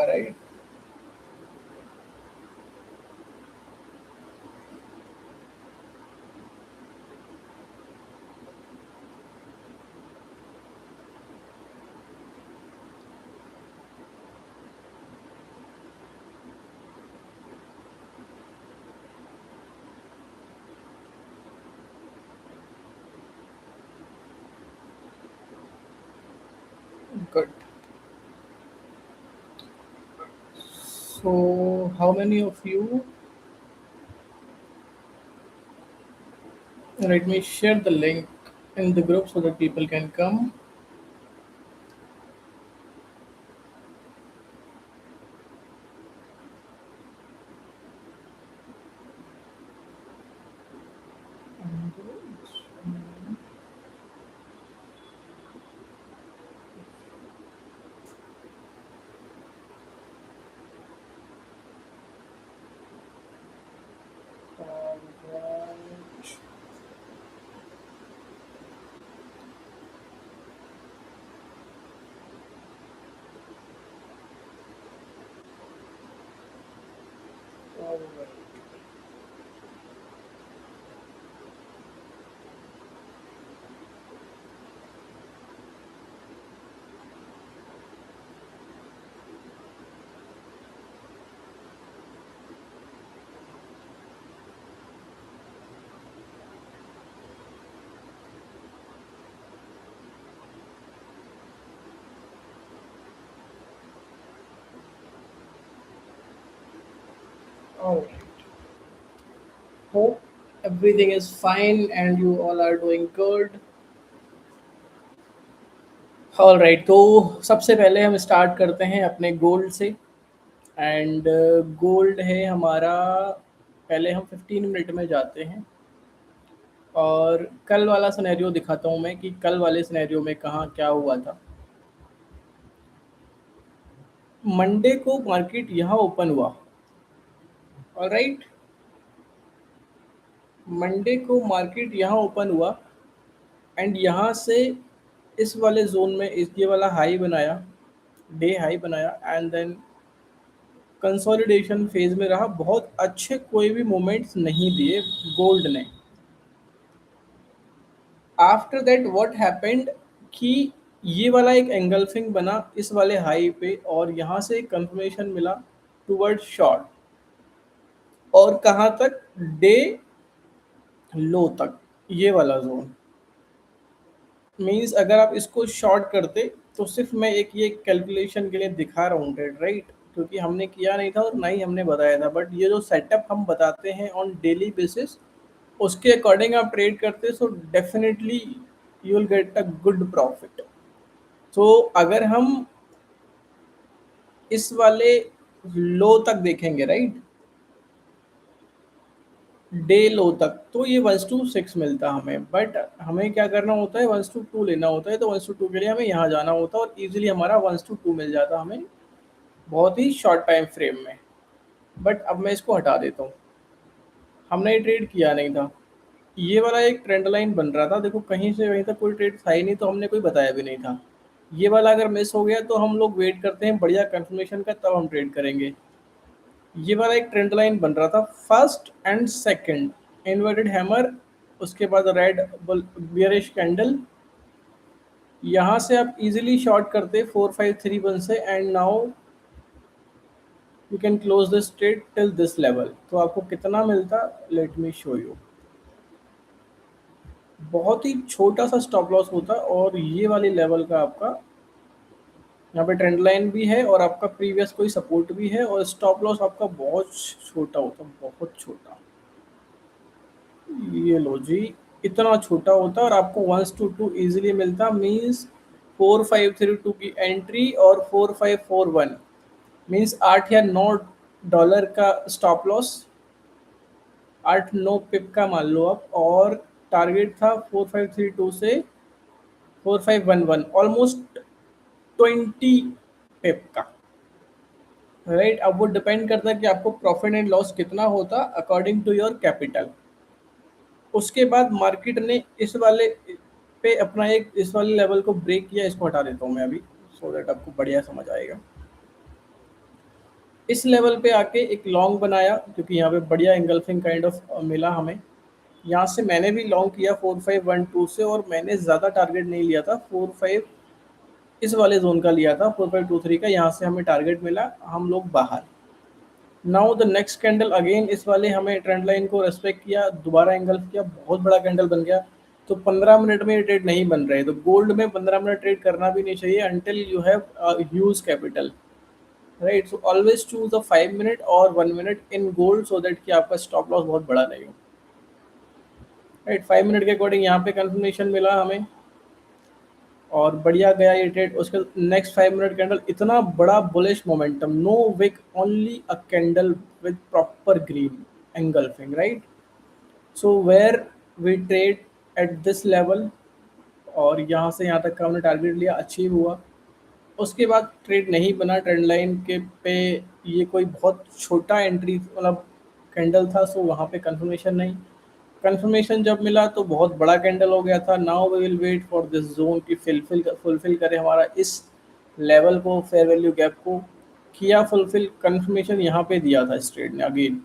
होगा, right? Good. So, how many of you? Let me share the link in the group so that people can come. Alright. Alright. Alright. Hope everything is fine and you all are doing good. Alright, तो सबसे पहले हम start करते हैं अपने gold से। And gold है हमारा। पहले हम 15 मिनट में जाते हैं और कल वाला सिनेरियो दिखाता हूँ मैं कि कल वाले सिनेरियो में कहाँ क्या हुआ था। मंडे को मार्केट यहाँ ओपन हुआ। ऑलराइट, मंडे को मार्केट यहाँ ओपन हुआ एंड यहाँ से इस वाले जोन में ये वाला हाई बनाया, डे हाई बनाया एंड देन कंसोलिडेशन फेज में रहा। बहुत अच्छे कोई भी मोमेंट्स नहीं दिए गोल्ड ने। आफ्टर दैट व्हाट हैपेंड कि ये वाला एक एंगल्फिंग बना इस वाले हाई पे और यहाँ से कंफर्मेशन मिला टूवर्ड शॉर्ट और कहाँ तक, डे लो तक, ये वाला जोन। मींस अगर आप इसको शॉर्ट करते तो सिर्फ मैं एक ये कैलकुलेशन के लिए दिखा रहा हूँ डेट, राइट? क्योंकि हमने किया नहीं था और ना ही हमने बताया था, बट ये जो सेटअप हम बताते हैं ऑन डेली बेसिस उसके अकॉर्डिंग आप ट्रेड करते so definitely you will get a good profit. तो अगर हम इस वाले लो तक देखेंगे, राइट, डे लो तक, तो ये 1:6 मिलता हमें। बट हमें क्या करना होता है, 1:2 लेना होता है। तो 1:2 के लिए हमें यहाँ जाना होता है और इजीली हमारा 1:2 मिल जाता हमें बहुत ही शॉर्ट टाइम फ्रेम में। बट अब मैं इसको हटा देता हूँ, हमने ये ट्रेड किया नहीं था। ये वाला एक ट्रेंड लाइन बन रहा था, देखो कहीं से वहीं तक कोई ट्रेड था ही नहीं, तो हमने कोई बताया भी नहीं था। ये वाला अगर मिस हो गया तो हम लोग वेट करते हैं बढ़िया कंफर्मेशन का, तब हम ट्रेड करेंगे। ये वाला एक ट्रेंड लाइन बन रहा था, first and second inverted hammer, उसके बाद रेड बियरिश कैंडल। यहाँ से आप इजीली शॉर्ट करते 4531 से and now you can close this trade till this level. तो आपको कितना मिलता, लेट मी शो यू। बहुत ही छोटा सा स्टॉप लॉस होता और ये वाले लेवल का आपका यहाँ पे ट्रेंड लाइन भी है और आपका प्रीवियस कोई सपोर्ट भी है और स्टॉप लॉस आपका बहुत छोटा होता, बहुत छोटा। ये लो जी, इतना छोटा होता और आपको 1:2 इजीली मिलता। मींस 4532 की एंट्री और 4541 मींस 8 या 9 डॉलर का स्टॉप लॉस, 8-9 पिप का मान लो आप। और टारगेट था 4532 से 4511, ऑलमोस्ट 20 पिप का, राइट? अब वो डिपेंड करता है कि आपको प्रॉफिट एंड लॉस कितना होता अकॉर्डिंग टू योर कैपिटल। उसके बाद मार्केट ने इस वाले पे अपना एक इस वाले लेवल को ब्रेक किया। इसको हटा देता हूँ मैं अभी सो दैट आपको बढ़िया समझ आएगा। इस लेवल पे आके एक लॉन्ग बनाया क्योंकि यहाँ पे बढ़िया एंगल्फिंग काइंड ऑफ मिला हमें। यहाँ से मैंने भी लॉन्ग किया 4512 से, और मैंने ज़्यादा टारगेट नहीं लिया था, 45 इस वाले जोन का लिया था, 4523 का। यहाँ से हमें टारगेट मिला, हम लोग बाहर। Now the next candle again इस वाले हमें ट्रेंड लाइन को रेस्पेक्ट किया, दोबारा एंगल्फ किया, बहुत बड़ा कैंडल बन गया। तो 15 मिनट में ये ट्रेड नहीं बन रहे, तो गोल्ड में 15 मिनट ट्रेड करना भी नहीं चाहिए until you have huge capital, right. So always choose a 5 minute और 1 minute in gold so that कि आपका स्टॉप लॉस बहुत बड़ा नहीं हो, राइट। 5 मिनट के अकॉर्डिंग यहाँ पे कंफर्मेशन मिला हमें और बढ़िया गया ये ट्रेड। उसके नेक्स्ट 5 मिनट कैंडल इतना बड़ा bullish momentum, no wick, only a candle with proper green engulfing, right. So where we trade at this level, और यहाँ से यहाँ तक का हमने टारगेट लिया, अचीव हुआ। उसके बाद ट्रेड नहीं बना ट्रेंड लाइन के पे, ये कोई बहुत छोटा एंट्री मतलब कैंडल था, सो वहाँ पे कंफर्मेशन नहीं। कंफर्मेशन जब मिला तो बहुत बड़ा कैंडल हो गया था। Now we will wait for this zone की फुलफिल करे हमारा इस लेवल को, फेयर वैल्यू गैप को किया फुलफिल। कंफर्मेशन यहाँ पे दिया था इस ट्रेड ने अगेन,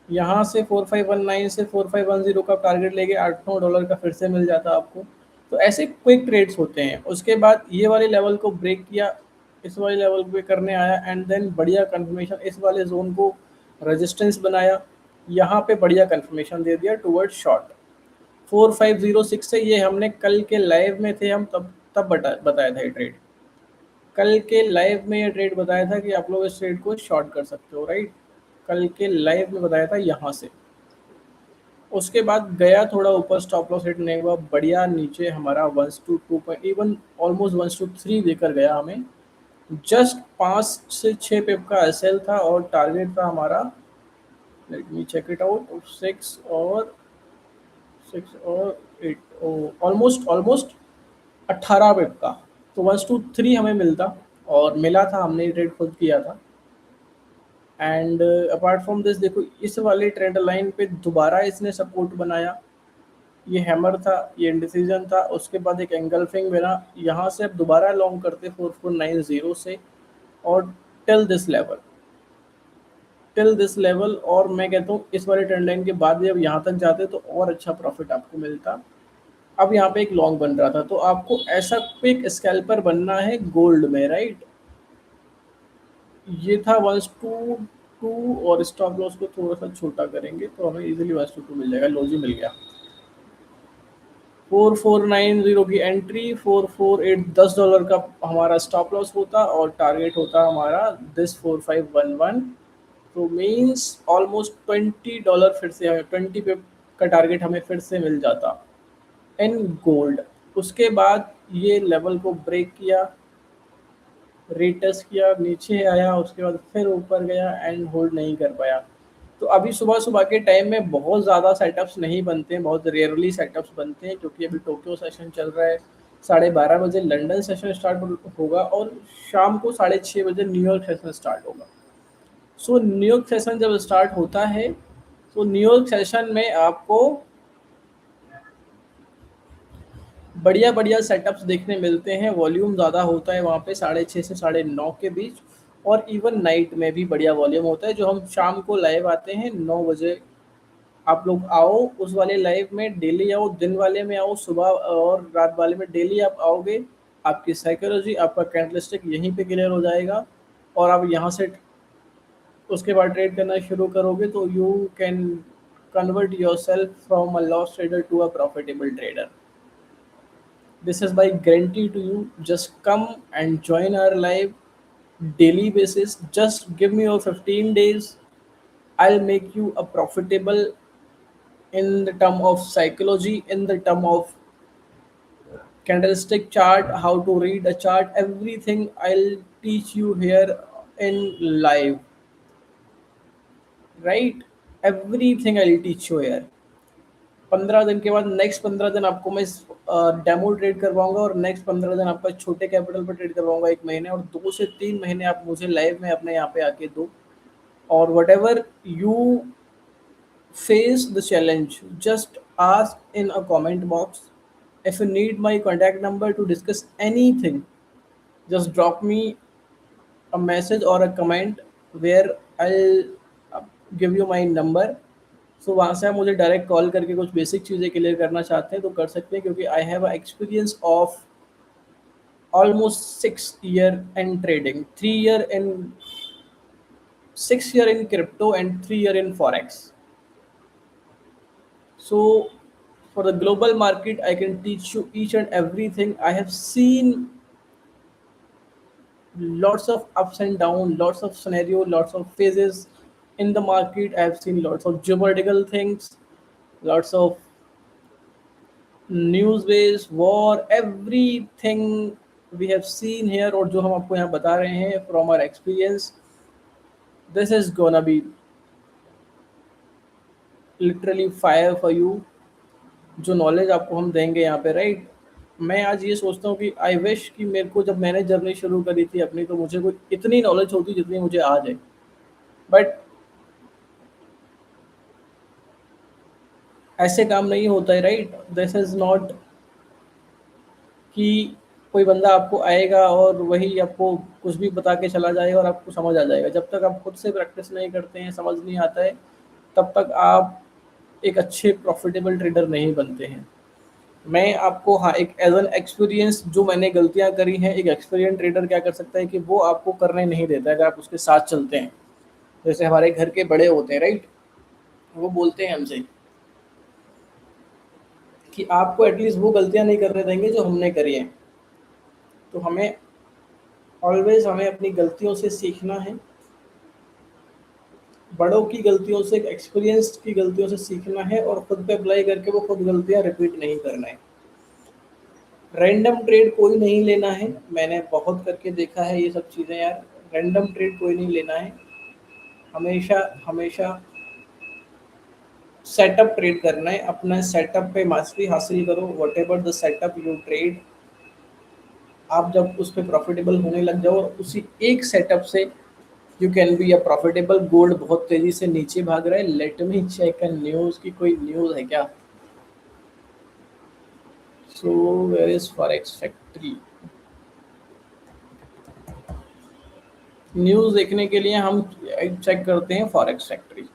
यहाँ से 4519 से 4510 का टारगेट लेके $8-9 का फिर से मिल जाता आपको। तो ऐसे क्विक ट्रेड्स होते हैं। उसके बाद ये वाले लेवल को ब्रेक किया, इस वाले लेवल पे करने आया, एंड देन बढ़िया कंफर्मेशन इस वाले जोन को रेजिस्टेंस बनाया, यहाँ पे बढ़िया कंफर्मेशन दे दिया टुवर्ड शॉर्ट 4506 से। ये हमने कल के लाइव में थे, हम तब तब बताया था ये ट्रेड। कल के लाइव में ये ट्रेड बताया था कि आप लोग इस ट्रेड को शॉर्ट कर सकते हो, राइट। कल के लाइव में बताया था यहाँ से। उसके बाद गया थोड़ा ऊपर, स्टॉप लॉस हिट नहीं हुआ, बढ़िया नीचे हमारा 1:2 इवन ऑलमोस्ट 1:3 देकर गया हमें। जस्ट 5 से 6 पिप का एसएल था और टारगेट था हमारा, let me check it out, 6 और 8, ऑलमोस्ट ऑलमोस्ट 18 पिप का। तो 1:3 हमें मिलता, और मिला था, हमने ट्रेड खुद किया था। एंड अपार्ट फ्रॉम दिस देखो, इस वाले ट्रेंड लाइन पे दोबारा इसने सपोर्ट बनाया, ये हैमर था, ये इंडिसीजन था। उसके बाद एक एंगल्फिंग बना, यहाँ से अब दोबारा लॉन्ग करते 4490 से, और टिल दिस लेवल, और मैं कहता हूँ इस वाले ट्रेंड लाइन के बाद जब यहाँ तक जाते तो और अच्छा प्रॉफिट आपको मिलता। अब यहाँ पे एक लॉन्ग बन रहा था, तो आपको ऐसा क्विक स्कैल्पर बनना है गोल्ड में, राइट। ये था 1:2, और स्टॉप लॉस को थोड़ा सा छोटा करेंगे तो हमें इजीली 1:2 मिल जाएगा। लो जी, मिल गया। 4490 की एंट्री, 448, $10 का हमारा स्टॉप लॉस होता, और टारगेट होता हमारा दिस 4511। तो मीन्स ऑलमोस्ट $20 फिर से हमें 20 पे का टारगेट हमें फिर से मिल जाता इन गोल्ड। उसके बाद ये लेवल को ब्रेक किया, रीटेस्ट किया, नीचे आया, उसके बाद फिर ऊपर गया एंड होल्ड नहीं कर पाया। तो अभी सुबह सुबह के टाइम में बहुत ज़्यादा सेटअप्स नहीं बनते हैं, बहुत रेयरली सेटअप्स बनते हैं, क्योंकि अभी टोक्यो सेशन चल रहा है। 12:30 बजे लंदन सेशन स्टार्ट होगा, और शाम को 6:30 बजे न्यूयॉर्क सेशन स्टार्ट होगा। सो न्यूयॉर्क सेशन जब स्टार्ट होता है, तो न्यूयॉर्क सेशन में आपको बढ़िया बढ़िया सेटअप्स देखने मिलते हैं। वॉल्यूम ज़्यादा होता है वहाँ पे 6:30 से 9:30 के बीच, और इवन नाइट में भी बढ़िया वॉल्यूम होता है। जो हम शाम को लाइव आते हैं 9 बजे, आप लोग आओ उस वाले लाइव में, डेली आओ, दिन वाले में आओ, सुबह और रात वाले में, डेली आप आओगे, आपकी साइकोलॉजी, आपका कैंडलस्टिक यहीं पे क्लियर हो जाएगा, और आप यहाँ से उसके बाद ट्रेड करना शुरू करोगे, तो you can convert yourself from a loss trader to a profitable trader. This is by guarantee to you. Just come and join our live daily basis. Just give me your 15 days. I'll make you a profitable in the term of psychology, in the term of candlestick chart, how to read a chart, everything I'll teach you here in live, right? Everything I'll teach you here. 15 दिन के बाद next 15 दिन आपको मैं demo trade करवाऊंगा, और next 15 दिन आपका छोटे कैपिटल पर ट्रेड करवाऊंगा 1 महीने, और 2 से 3 महीने आप मुझे लाइव में अपने यहाँ पे आके दो। और whatever you face the challenge, just ask in a comment box. If you need my contact number to discuss anything, just drop me a message or a comment where I give you my number. So वहाँ से आप मुझे direct call करके कुछ basic चीज़ें clear करना चाहते हैं तो कर सकते हैं, क्योंकि I have experience of almost 6 year in trading, 3 year in 6 year in crypto and 3 year in forex. So for the global market, I can teach you each and everything. I have seen lots of ups and downs, lots of scenario, lots of phases in the market. I have seen lots of geopolitical things, lots of news based war, everything we have seen here, और जो हम आपको यहाँ बता रहे हैं from our experience, this is gonna be literally fire for you। जो knowledge आपको हम देंगे यहाँ पे, राइट। मैं आज ये सोचता हूँ कि आई विश कि मेरे को जब मैंने जर्नी शुरू करी थी अपनी, तो मुझे कोई इतनी नॉलेज होती जितनी मुझे आज है। बट ऐसे काम नहीं होता है, राइट। दिस इज नॉट कि कोई बंदा आपको आएगा और वही आपको कुछ भी बता के चला जाएगा और आपको समझ आ जाएगा। जब तक आप खुद से प्रैक्टिस नहीं करते हैं, समझ नहीं आता है, तब तक आप एक अच्छे प्रॉफिटेबल ट्रेडर नहीं बनते हैं। मैं आपको, हाँ, एक एज एन एक्सपीरियंस जो मैंने गलतियां करी हैं, एक एक्सपीरियंस ट्रेडर क्या कर सकता है कि वो आपको करने नहीं देता है अगर आप उसके साथ चलते हैं। जैसे हमारे घर के बड़े होते हैं, राइट, वो बोलते हैं हमसे कि आपको एटलीस्ट वो गलतियां नहीं करने देंगे जो हमने करी हैं। तो हमें ऑलवेज हमें अपनी गलतियों से सीखना है, बड़ों की गलतियों से, एक्सपीरियंस की गलतियों से सीखना है और खुद पे अप्लाई करके वो खुद गलतियां रिपीट नहीं करना है। रैंडम ट्रेड कोई नहीं लेना है, मैंने बहुत करके देखा है ये सब चीज़ें यार। रैंडम ट्रेड कोई नहीं लेना है, हमेशा हमेशा सेटअप ट्रेड करना है। अपना सेटअप पे मास्टरी हासिल करो, what ever the setup you trade. आप जब उस पर प्रॉफिटेबल होने लग जाओ और उसी एक सेटअप से you can be a profitable. Gold बहुत तेजी से नीचे भाग रहा है, let me check a news की कोई न्यूज़ है क्या। So where is forex factory. News देखने के लिए हम चेक करते हैं फॉरेक्स फैक्ट्री।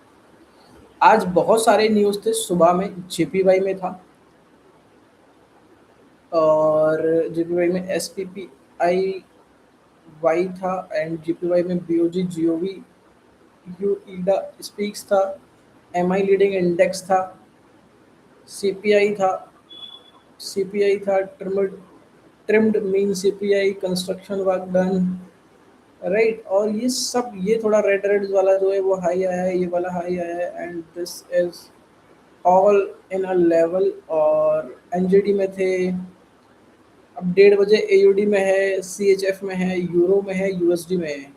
आज बहुत सारे न्यूज़ थे। सुबह में जेपीवाई में था, और जेपीवाई में एसपीपीआई वाई था, एंड जीपीवाई में बीओजी जीओवी यूईडा स्पीक्स था, एमआई लीडिंग इंडेक्स था, सीपीआई था, सीपीआई था trimmed mean CPI, construction work done, right. और ये सब, ये थोड़ा रेड रेड वाला जो है वो हाई आया है, ये वाला हाई आया है, and this is all in a level. और एनजीडी में थे। अब 1:30 बजे एयूडी में है, सीएचएफ में है, यूरो में है, यूएसडी में है।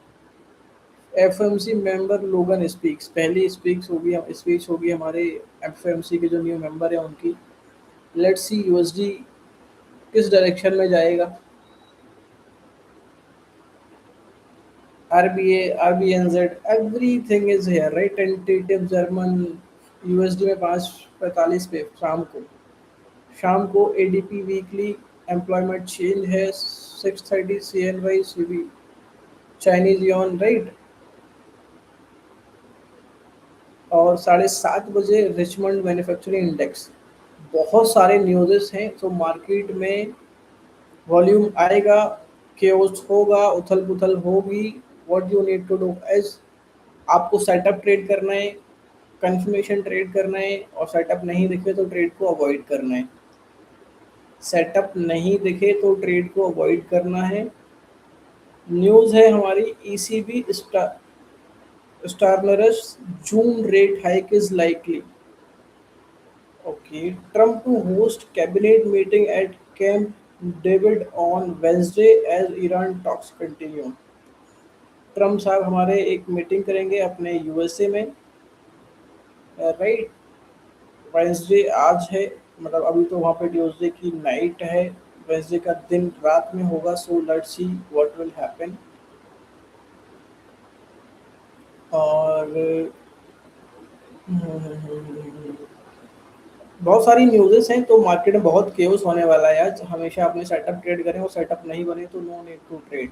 एफएमसी मेंबर लोगन स्पीक्स, पहली स्पीच होगी हमारे एफएमसी के जो न्यू मेंबर है उनकी। लेट्स सी यूएसडी किस डायरेक्शन में जाएगा। RBA, RBNZ, everything is here, right. Tentative German USD में 5:45 पे शाम को एडीपी वीकली एम्प्लॉयमेंट चेंज है, 6:30 सीएनवाई सीबी चाइनीज यॉन, राइट। और 7:30 बजे रिचमंड मैन्युफैक्चरिंग इंडेक्स। बहुत सारे न्यूज़ेस हैं, तो मार्केट में वॉल्यूम आएगा, केओस होगा, उथल पुथल होगी। What you need to do is, आपको सेटअप ट्रेड करना है, कंफर्मेशन ट्रेड करना है, और सेटअप नहीं दिखे तो ट्रेड को अवॉइड करना है। सेटअप नहीं दिखे तो ट्रेड को अवॉइड करना है। न्यूज़ है हमारी ईसीबी स्टारनरस June rate hike is likely. Okay, Trump to host cabinet meeting at Camp David on Wednesday as Iran talks continue. Trump साहब हमारे एक मीटिंग करेंगे अपने यूएसए में, राइट। वेंसडे आज है, मतलब अभी तो वहाँ पे ट्यूसडे की नाइट है, वेंसडे का दिन रात में होगा। So let's see what will happen. और बहुत सारी न्यूज़ेस हैं, तो मार्केट में बहुत केओस होने वाला है आज। हमेशा अपने सेटअप ट्रेड करें, और सेटअप नहीं बने तो no need to trade.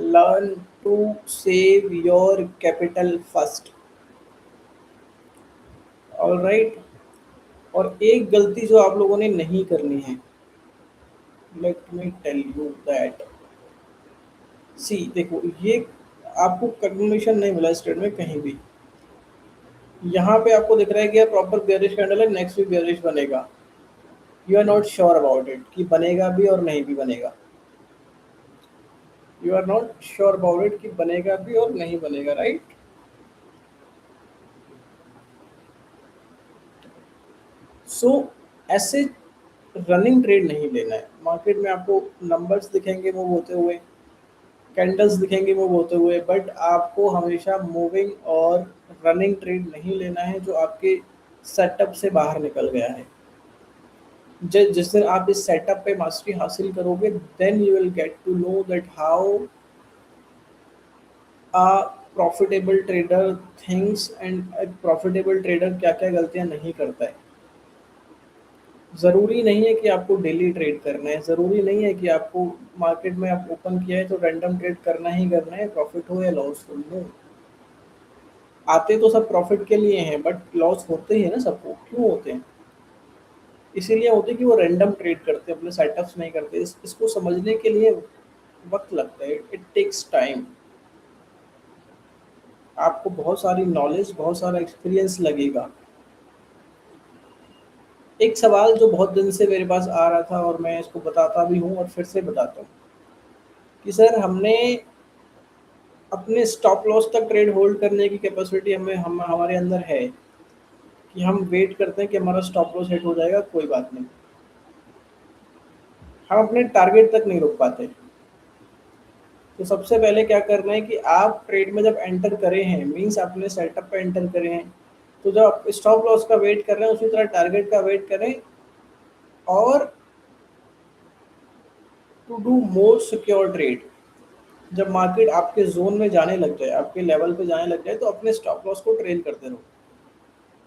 Learn to save your capital first. All right. और एक गलती जो आप लोगों ने नहीं करनी है, let me tell you that, see देखो ये आपको कंफर्मेशन नहीं मिला इस ट्रेड में कहीं भी। यहाँ पे आपको दिख रहा है कि यार प्रॉपर बेयरिश कैंडल है, नेक्स्ट वीक बेयरिश बनेगा, you are not sure about it कि बनेगा भी और नहीं भी बनेगा, you are not sure about it कि बनेगा भी और नहीं बनेगा, राइट। सो ऐसे रनिंग ट्रेड नहीं लेना है। मार्केट में आपको नंबर्स दिखेंगे मूव होते हुए, कैंडल्स दिखेंगे मूव होते हुए, बट आपको हमेशा मूविंग और रनिंग ट्रेड नहीं लेना है जो आपके सेटअप से बाहर निकल गया है। जिस दिन आप इस सेटअप पे मास्टरी हासिल करोगे, then you will get to know that how a profitable trader thinks and profitable trader क्या क्या गलतियां नहीं करता है। ज़रूरी नहीं है कि आपको डेली ट्रेड करना है, ज़रूरी नहीं है कि आपको मार्केट में आप ओपन किया है तो रैंडम ट्रेड करना ही करना है, प्रॉफिट हो या लॉस हो। नो, आते तो सब प्रॉफिट के लिए हैं, बट लॉस होते ही है ना सबको। क्यों होते हैं? इसीलिए होते हैं कि वो रैंडम ट्रेड करते हैं, अपने सेटअप्स नहीं करते। इसको समझने के लिए वक्त लगता है, इट टेक्स टाइम। आपको बहुत सारी नॉलेज, बहुत सारा एक्सपीरियंस लगेगा। एक सवाल जो बहुत दिन से मेरे पास आ रहा था और मैं इसको बताता भी हूँ और फिर से बताता हूँ कि सर हमने अपने स्टॉप लॉस तक ट्रेड होल्ड करने की कैपेसिटी हम हमारे अंदर है कि हम वेट करते हैं कि हमारा स्टॉप लॉस हिट हो जाएगा, कोई बात नहीं। हम अपने टारगेट तक नहीं रुक पाते। तो सबसे पहले क्या करना है कि आप ट्रेड में जब एंटर करे हैं, मीन्स अपने सेटअप पे एंटर करे हैं, तो जब आप स्टॉप लॉस का वेट कर रहे हैं उसी तरह टारगेट का वेट करें, और to do more secure trade. जब मार्केट आपके जोन में जाने लग जाए, आपके लेवल पे जाने लग जाए, तो अपने स्टॉप लॉस को ट्रेल करते रहो,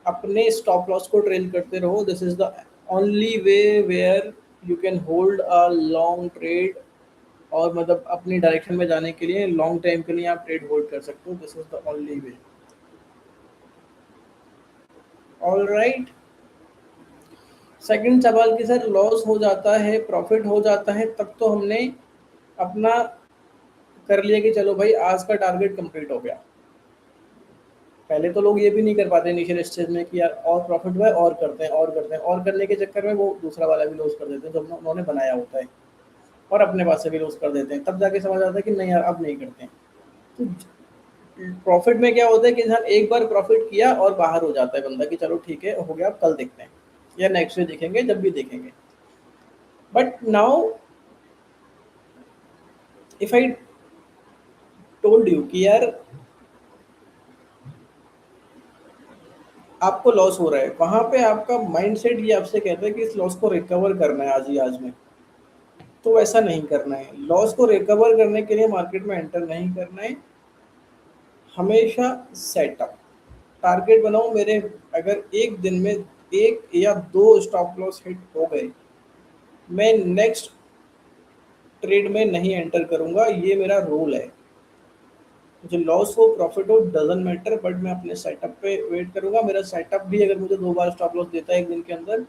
अपने स्टॉप लॉस को ट्रेल करते रहो। This is the only way where you can hold a long trade. और मतलब अपनी डायरेक्शन में जाने के लिए लॉन्ग टाइम के लिए आप ट्रेड होल्ड कर सकते हो। This is the only way. All right. Second सवाल कि सर लॉस हो जाता है प्रॉफिट हो जाता है, तब तो हमने अपना कर लिया कि चलो भाई आज का टारगेट कंप्लीट हो गया। पहले तो लोग ये भी नहीं कर पाते इनिशियल स्टेज में कि यार और प्रॉफिट हुआ है और करते हैं और करते हैं, और करने के चक्कर में वो दूसरा वाला भी लॉस कर देते हैं जो उन्होंने बनाया होता है, और अपने पास से भी लॉस कर देते हैं। तब जाके समझ आता है कि नहीं यार अब नहीं करते हैं। तो प्रॉफिट में क्या होता है कि इंसान एक बार प्रॉफिट किया और बाहर हो जाता है बंदा कि चलो ठीक है हो गया, अब कल देखते हैं या नेक्स्ट डे देखेंगे, जब भी देखेंगे। But now if I told you कि यार आपको लॉस हो रहा है, वहां पे आपका माइंडसेट ये आपसे कहता है कि इस लॉस को रिकवर करना है आज ही आज में, तो वैसा नहीं करना है। लॉस को रिकवर करने के लिए मार्केट में एंटर नहीं करना है। हमेशा सेटअप टारगेट बनाओ मेरे। अगर एक दिन में एक या दो स्टॉप लॉस हिट हो गए, मैं नेक्स्ट ट्रेड में नहीं एंटर करूंगा, ये मेरा रूल है। मुझे लॉस हो प्रॉफिट हो डजंट मैटर, बट मैं अपने सेटअप पे वेट करूंगा। मेरा सेटअप भी अगर मुझे दो बार स्टॉप लॉस देता है एक दिन के अंदर,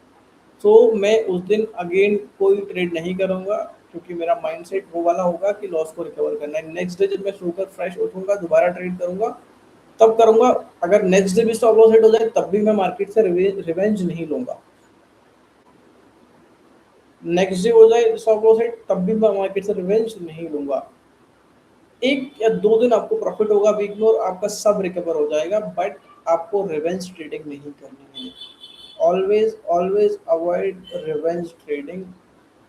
तो मैं उस दिन अगेन कोई ट्रेड नहीं करूंगा, क्योंकि मेरा माइंडसेट वो वाला होगा कि लॉस को रिकवर करना है। नेक्स्ट डे जब मैं सोकर फ्रेश उठूंगा दोबारा ट्रेड करूंगा, तब करूंगा। अगर नेक्स्ट डे भी स्टॉप लॉस हिट हो जाए तब भी मैं मार्केट से रिवेंज नहीं लूंगा। नेक्स्ट डे हो जाए स्टॉप लॉस हिट तब भी मैं मार्केट से रिवेंज नहीं लूंगा। एक या दो दिन आपको प्रॉफिट होगा वीक में और आपका सब रिकवर हो जाएगा, बट आपको रिवेंज ट्रेडिंग नहीं करनी है। Always always avoid revenge trading,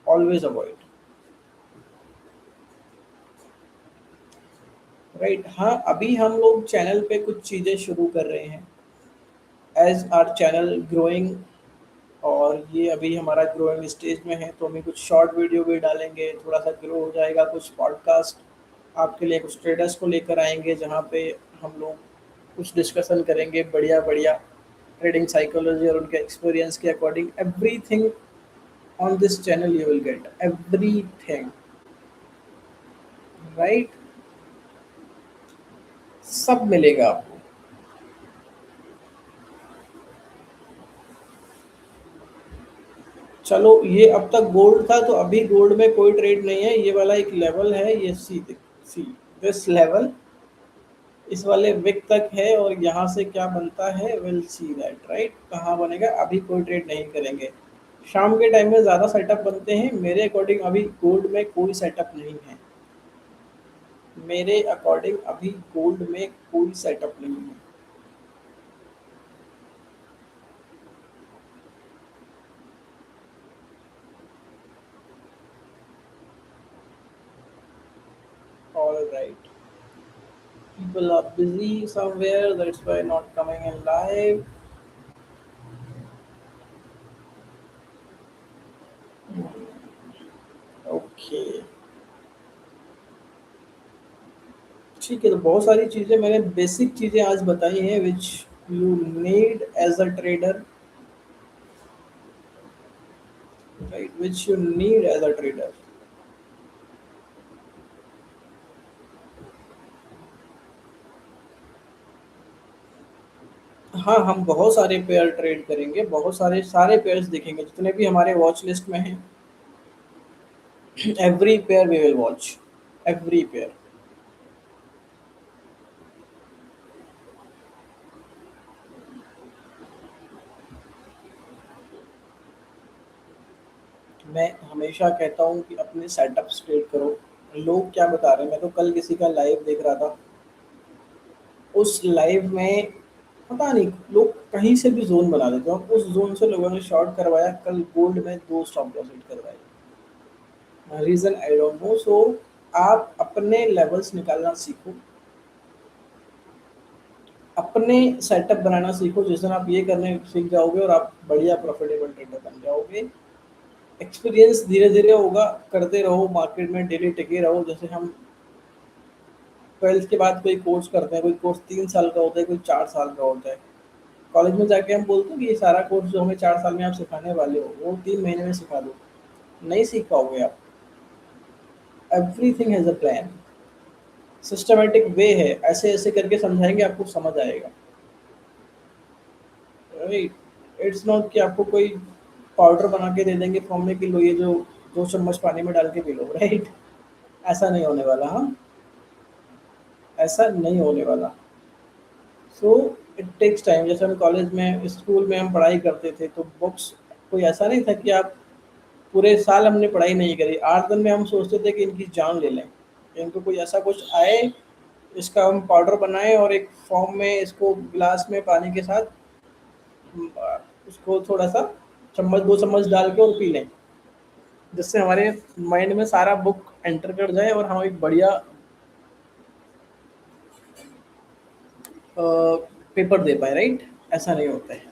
always avoid. Right. हाँ, अभी हम लोग चैनल पे कुछ चीज़ें शुरू कर रहे हैं एज आर चैनल ग्रोइंग, और ये अभी हमारा ग्रोइंग स्टेज में है, तो हम कुछ शॉर्ट वीडियो भी डालेंगे, थोड़ा सा ग्रो हो जाएगा। कुछ पॉडकास्ट आपके लिए, कुछ ट्रेडर्स को लेकर आएंगे जहाँ पे हम लोग कुछ डिस्कशन करेंगे बढ़िया बढ़िया ट्रेडिंग साइकोलॉजी और उनके एक्सपीरियंस के according. Everything on this channel you will get everything, right? सब मिलेगा आपको। चलो ये अब तक गोल्ड था, तो अभी गोल्ड में कोई ट्रेड नहीं है, ये वाला एक लेवल है, ये सी दिस लेवल इस वाले विक तक है, और यहाँ से क्या बनता है विल सी दैट, राइट। कहाँ बनेगा, अभी कोई ट्रेड नहीं करेंगे। शाम के टाइम में ज़्यादा सेटअप बनते हैं, मेरे अकॉर्डिंग अभी गोल्ड में कोई सेटअप नहीं है। मेरे अकॉर्डिंग अभी गोल्ड में कोई सेटअप नहीं है। All right, people are busy somewhere, that's why not coming in live. Okay, ठीक है, तो बहुत सारी चीज़ें मैंने बेसिक चीज़ें आज बताई हैं which you need as a trader, right, which you need as a trader. हाँ, हम बहुत सारे पेयर ट्रेड करेंगे, बहुत सारे सारे पेयर्स देखेंगे जितने भी हमारे वॉच लिस्ट में हैं। Every pair we will watch, every pair. मैं हमेशा कहता हूँ कि अपने सेटअप स्ट्रेट करो। लोग क्या बता रहे हैं, मैं तो कल किसी का लाइव देख रहा था, उस लाइव में पता नहीं लोग कहीं से भी जोन बना देते हैं, और उस जोन से लोगों ने शॉर्ट करवाया, कल गोल्ड में 2 स्टॉप लॉस हिट करवाए। Reason I don't know. So आप अपने लेवल्स निकालना सीखो, अपने सेटअप बनाना सीखो, जिस दिन आप ये करने सीख जाओगे और आप बढ़िया प्रॉफिटेबल ट्रेडर बन जाओगे। एक्सपीरियंस धीरे धीरे होगा, करते रहो, मार्केट में डेली टिके रहो। जैसे हम 12th के बाद कोई कोर्स करते हैं, कोई कोर्स 3 साल का होता है, कोई 4 साल का होता है। कॉलेज में जाके हम बोलते हैं कि ये सारा कोर्स जो हमें 4 साल में आप सिखाने वाले हो, वो 3 महीने में सिखा दो, नहीं सीख पाओगे आप। Everything has a plan, systematic way है, ऐसे ऐसे करके समझाएंगे आपको समझ आएगा, राइट। इट्स नॉट कि आपको कोई पाउडर बना के दे देंगे फॉर्म में कि लो ये जो 2 चम्मच पानी में डाल के पी लो, राइट। ऐसा नहीं होने वाला, हाँ, ऐसा नहीं होने वाला। So it takes time. जैसे हम कॉलेज में स्कूल में हम पढ़ाई करते थे, तो बुक्स कोई ऐसा नहीं था कि आप पूरे साल हमने पढ़ाई नहीं करी, 8 दिन में हम सोचते थे कि इनकी जान ले लें, इनको कोई ऐसा कुछ आए, इसका हम पाउडर बनाएं और एक फॉर्म में इसको गिलास में पानी के साथ उसको थोड़ा सा चम्मच 2 चम्मच डाल के और पी लें, जिससे हमारे माइंड में सारा बुक एंटर कर जाए और हम एक बढ़िया पेपर दे पाए, राइट। ऐसा नहीं होता है।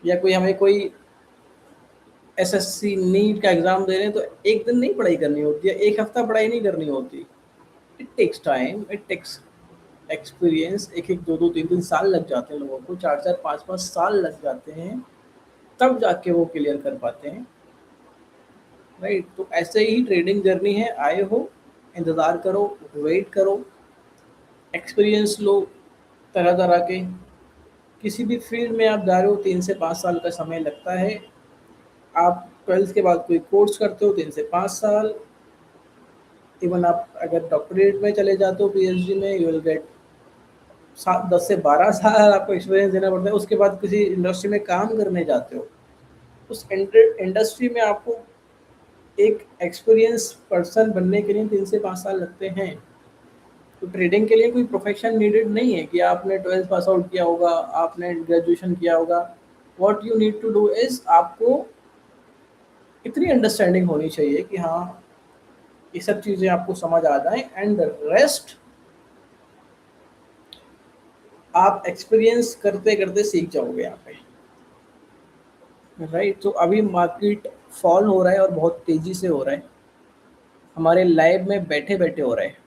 या कोई हमें कोई एसएससी नीट का एग्जाम दे रहे हैं, तो एक दिन नहीं पढ़ाई करनी होती है, एक हफ्ता पढ़ाई नहीं करनी होती। It takes time, it takes experience. एक एक दो दो तीन तीन साल लग जाते हैं लोगों को, चार चार पाँच पाँच साल लग जाते हैं, तब जाके वो क्लियर कर पाते हैं, राइट। तो ऐसे ही ट्रेडिंग जर्नी है, आए हो, इंतज़ार करो, वेट करो, एक्सपीरियंस लो तरह तरह के। किसी भी फील्ड में आप जा रहे हो, 3 से 5 साल का समय लगता है। आप 12th के बाद कोई कोर्स करते हो, 3 से 5 साल। इवन आप अगर डॉक्टरेट में चले जाते हो, पीएचडी में, यू विल गेट 10 से 12 साल आपको एक्सपीरियंस देना पड़ता है। उसके बाद किसी इंडस्ट्री में काम करने जाते हो, उस इंडस्ट्री में आपको एक एक्सपीरियंस पर्सन बनने के लिए 3 से 5 साल लगते हैं। तो ट्रेडिंग के लिए कोई प्रोफेशन नीडेड नहीं है कि आपने 12th पास आउट किया होगा, आपने ग्रेजुएशन किया होगा। What you need to do is, आपको इतनी अंडरस्टैंडिंग होनी चाहिए कि हाँ, ये सब चीज़ें आपको समझ आ जाएं, एंड रेस्ट आप एक्सपीरियंस करते करते सीख जाओगे यहाँ पे, राइट। तो अभी मार्केट फॉल हो रहा है और बहुत तेज़ी से हो रहा है, हमारे लाइव में बैठे बैठे हो रहा है।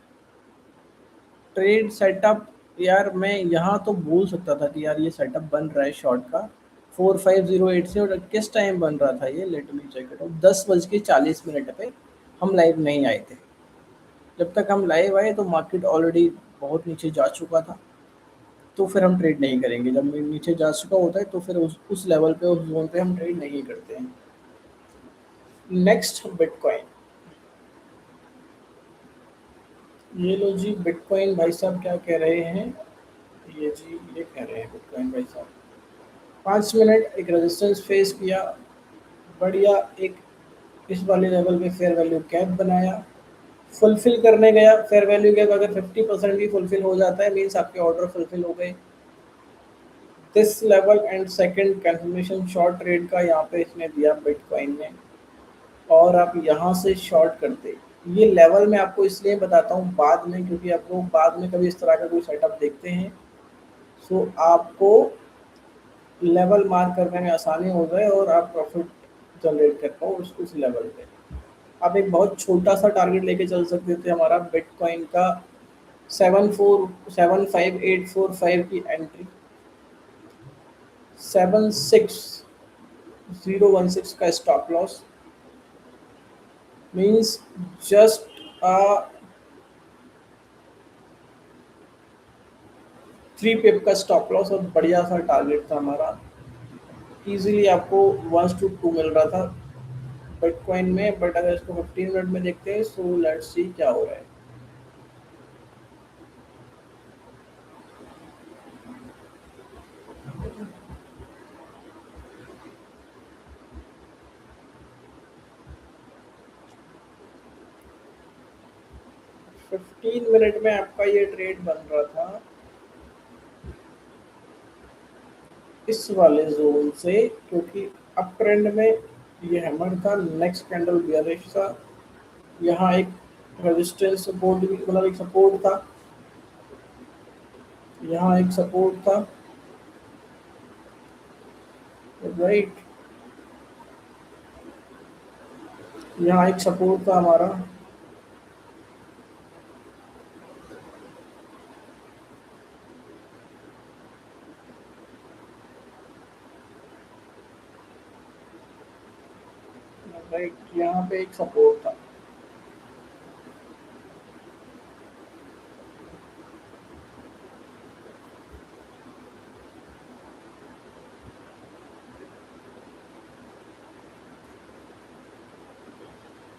ट्रेड सेटअप, यार मैं यहाँ तो बोल सकता था कि यार ये सेटअप बन रहा है शॉर्ट का 4508 से, और किस टाइम बन रहा था ये, let me check it out, 10:40 पे हम लाइव नहीं आए थे। जब तक हम लाइव आए तो मार्केट ऑलरेडी बहुत नीचे जा चुका था, तो फिर हम ट्रेड नहीं करेंगे। जब नीचे जा चुका होता है तो फिर उस लेवल पे, उस ज़ोन पे हम ट्रेड नहीं करते हैं। Next bitcoin. ये लो जी बिटकॉइन भाई साहब क्या कह रहे हैं। ये जी ये कह रहे हैं बिटकॉइन भाई साहब, 5 मिनट एक रेजिस्टेंस फेस किया, बढ़िया एक इस वाले लेवल पे फेयर वैल्यू कैप बनाया, फुलफिल करने गया। फेयर वैल्यू कैप अगर 50% भी फुलफिल हो जाता है, मीन्स आपके ऑर्डर फुलफिल हो गए। This level and second confirmation short trade का यहाँ पे इसने दिया बिटकॉइन ने, और आप यहाँ से शॉर्ट करते। ये लेवल मैं आपको इसलिए बताता हूँ बाद में, क्योंकि आप लोग बाद में कभी इस तरह का कोई सेटअप देखते हैं, सो आपको लेवल मार्क करने में आसानी हो जाए और आप प्रॉफिट जनरेट कर पाओ उस लेवल पे। आप एक बहुत छोटा सा टारगेट लेके चल सकते थे हमारा बिटकॉइन का, 74845 की एंट्री, 76016 का स्टॉप लॉस, मीन्स जस्ट 3 पिप का स्टॉप लॉस, और बढ़िया सा टारगेट था हमारा। इजीली आपको 1 to 2 मिल रहा था बिटकॉइन में। बट अगर इसको 15 मिनट में देखते हैं, सो लेट्स सी क्या हो रहा है। 15 मिनट में आपका ये ट्रेड बन रहा था इस वाले जोन से, क्योंकि अप ट्रेंड में ये हैमर था, नेक्स्ट कैंडल बियरिश था, यहाँ एक रेजिस्टेंस सपोर्ट भी, मतलब एक सपोर्ट था, यहाँ एक सपोर्ट था, राइट, यहाँ एक सपोर्ट था हमारा, राइट, यहाँ पे एक सपोर्ट था।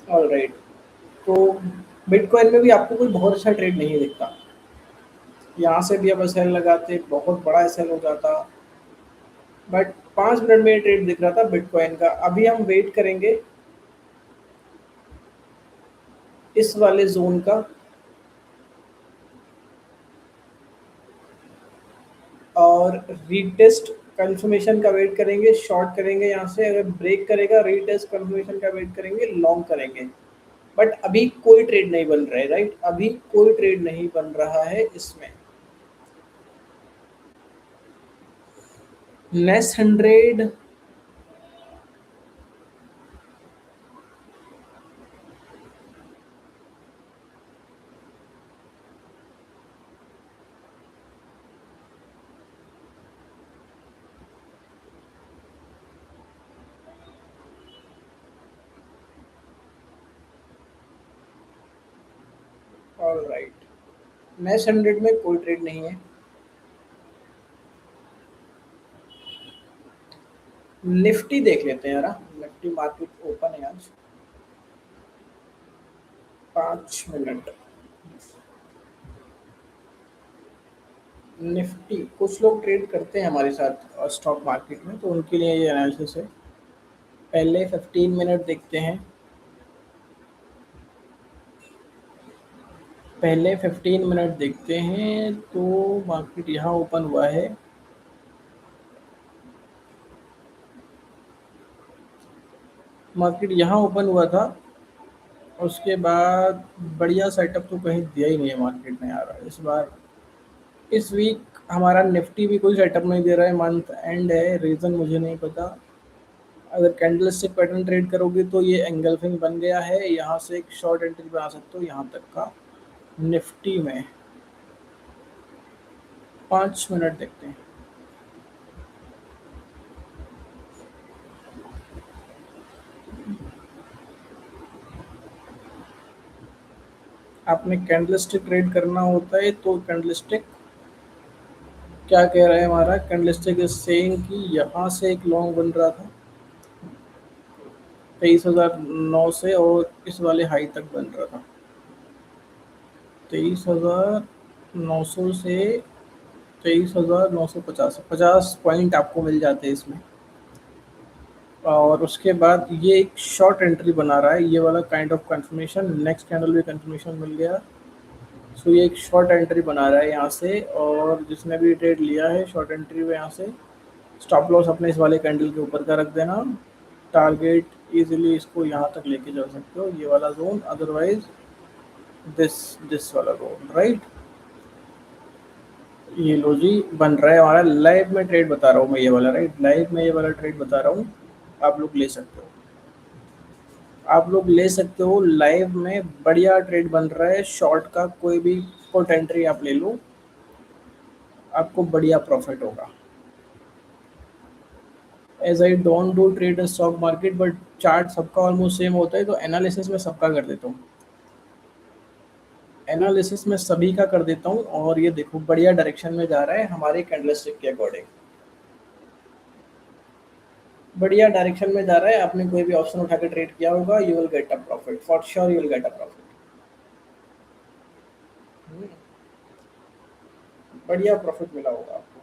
ऑल राइट, तो बिटकॉइन में भी आपको कोई बहुत अच्छा ट्रेड नहीं दिखता। यहाँ से भी अब एसएल लगाते बहुत बड़ा एसएल हो जाता, बट 5 मिनट में ये ट्रेड दिख रहा था बिटकॉइन का। अभी हम वेट करेंगे इस वाले जोन का, और रीटेस्ट कंफर्मेशन का वेट करेंगे, शॉर्ट करेंगे यहाँ से, अगर ब्रेक करेगा रीटेस्ट कंफर्मेशन का वेट करेंगे, लॉन्ग करेंगे। बट अभी कोई ट्रेड नहीं बन रहा है, राइट, अभी कोई ट्रेड नहीं बन रहा है इसमें। नेस 100, ऑल राइट, नेस 100 में कोई ट्रेड नहीं है। निफ्टी देख लेते हैं यार, निफ्टी मार्केट ओपन है आज, 5 मिनट। निफ्टी कुछ लोग ट्रेड करते हैं हमारे साथ स्टॉक मार्केट में, तो उनके लिए ये एनालिसिस है। पहले 15 मिनट देखते हैं, पहले 15 मिनट देखते हैं, तो मार्केट यहाँ ओपन हुआ है, मार्केट यहाँ ओपन हुआ था, उसके बाद बढ़िया सेटअप तो कहीं दिया ही नहीं है मार्केट ने यार इस बार। इस वीक हमारा निफ्टी भी कोई सेटअप नहीं दे रहा है, मंथ एंड है, रीज़न मुझे नहीं पता। अगर कैंडल स्टिक पैटर्न ट्रेड करोगे तो ये एंगल्फिंग बन गया है, यहाँ से एक शॉर्ट एंट्री बना सकते हो यहाँ तक का निफ्टी में। 5 मिनट देखते हैं। आपने कैंडलस्टिक ट्रेड करना होता है तो कैंडलस्टिक क्या कह रहा है हमारा, कैंडलस्टिक इज सेइंग कि यहाँ से एक लॉन्ग बन रहा था 23,009 से और इस वाले हाई तक बन रहा था 23,900 से 23,950, 50 पॉइंट आपको मिल जाते हैं इसमें। और उसके बाद ये एक शॉर्ट एंट्री बना रहा है, ये वाला kind of confirmation, next candle भी कंफर्मेशन मिल गया। सो ये एक शॉर्ट एंट्री बना रहा है यहाँ से, और जिसने भी ट्रेड लिया है शॉर्ट एंट्री में यहाँ से स्टॉप लॉस अपने इस वाले कैंडल के ऊपर का रख देना। टारगेट इजीली इसको यहाँ तक लेके जा सकते हो, ये वाला जोन, अदरवाइज दिस दिस वाला जोन, राइट। ये लो जी, बन रहा है हमारा, लाइव में ट्रेड बता रहा हूँ मैं ये वाला, राइट, लाइव में ये वाला ट्रेड बता रहा हूँ, आप लोग ले सकते हो, आप लोग ले सकते हो लाइव में। बढ़िया ट्रेड बन रहा है शॉर्ट का, कोई भी पुट एंट्री आप ले लो, आपको बढ़िया प्रॉफिट होगा। As I don't do trade in stock market, but chart सबका ऑलमोस्ट सेम होता है, तो एनालिसिस में सबका कर देता हूँ, एनालिसिस में सभी का कर देता हूँ। और ये देखो बढ़िया डायरेक्शन में जा रहा है हमारे कैंडलस्टिक के अकॉर्डिंग, बढ़िया डायरेक्शन में जा रहा है। आपने कोई भी ऑप्शन उठा के ट्रेड किया होगा, you will get a profit, for sure you will get a profit. बढ़िया प्रॉफिट मिला होगा आपको।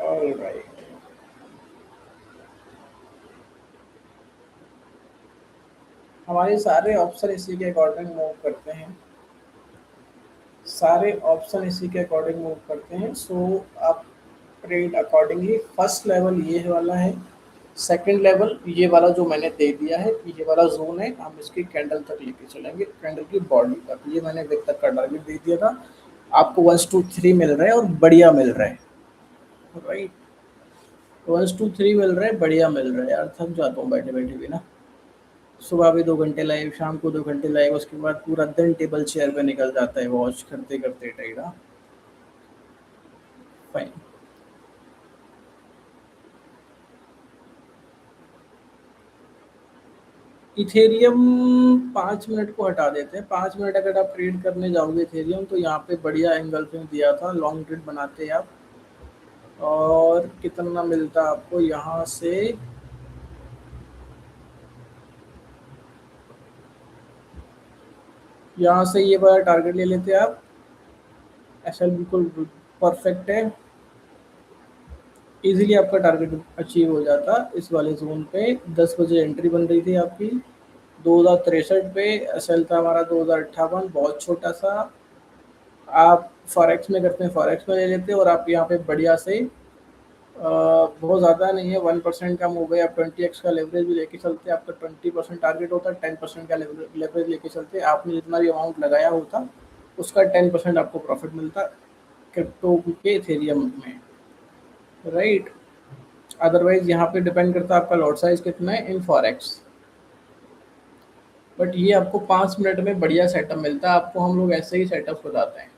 ऑल राइट, हमारे सारे ऑप्शन इसी के अकॉर्डिंग मूव करते हैं, सारे ऑप्शन इसी के अकॉर्डिंग मूव करते हैं। सो आप ट्रेड अकॉर्डिंगली, फर्स्ट लेवल ये वाला है, सेकंड लेवल ये वाला जो मैंने दे दिया है, ये वाला जोन है, हम इसकी कैंडल तक लेके चलेंगे, कैंडल की बॉडी तक। ये मैंने विक तक का टारगेट दे दिया था आपको, 1 2 3 मिल रहा है और बढ़िया मिल रहा है, राइट, 1 2 3 मिल रहा है, बढ़िया मिल रहा है यार, थक जाता हूँ बैठे बैठे भी ना। सुबह भी 2 घंटे लाइव, शाम को 2 घंटे लाइव, उसके बाद पूरा दिन टेबल चेयर पे निकल जाता है वॉच करते करते ट्रेड। फाइन, इथेरियम 5 मिनट को हटा देते हैं, 5 मिनट अगर आप ट्रेड करने जाओगे इथेरियम, तो यहाँ पे बढ़िया एंगल्फिंग दिया था, लॉन्ग ट्रेड बनाते आप। और कितना मिलता आपको यहाँ से, यहाँ से ये वाला टारगेट ले लेते आप, ऐसा बिल्कुल परफेक्ट है, इजीली आपका टारगेट अचीव हो जाता इस वाले जोन पे। 10 बजे एंट्री बन रही थी आपकी 2063 पे, एसएल था हमारा 2058, बहुत छोटा सा। आप फॉरेक्स में करते हैं, फॉरेक्स में ले लेते हैं, और आप यहाँ पे बढ़िया से बहुत ज़्यादा नहीं है, 1% का मूव है, आप 20x का लेवरेज भी लेके चलते हैं, आपका 20% टारगेट होता है, 10% का लेवरेज लेके चलते हैं, आपने जितना भी अमाउंट लगाया होता उसका 10% आपको प्रॉफिट मिलता क्रिप्टो के इथेरियम में, राइट। अदरवाइज यहाँ पे डिपेंड करता है आपका लॉट साइज कितना है इन फॉरेक्स। बट ये आपको 5 मिनट में बढ़िया सेटअप मिलता है, आपको हम लोग ऐसे ही सेटअप बताते हैं,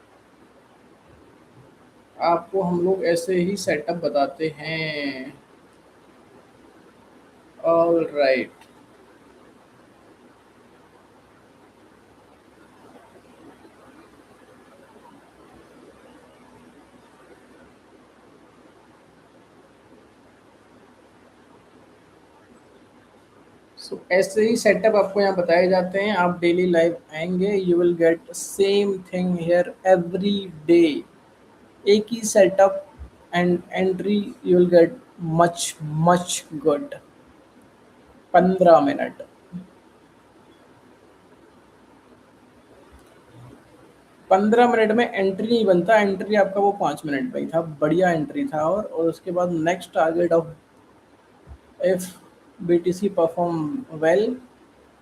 आपको हम लोग ऐसे ही सेटअप बताते हैं। ऑल राइट, सो ऐसे ही सेटअप आपको यहाँ बताए जाते हैं, आप डेली लाइव आएंगे, you will get same thing here every day, एक ही setup and entry, you will get much much good. 15 minute, 15 minute में एंट्री नहीं बनता, एंट्री आपका वो 5 मिनट में ही था, बढ़िया एंट्री था। और उसके बाद next target of, if BTC perform well,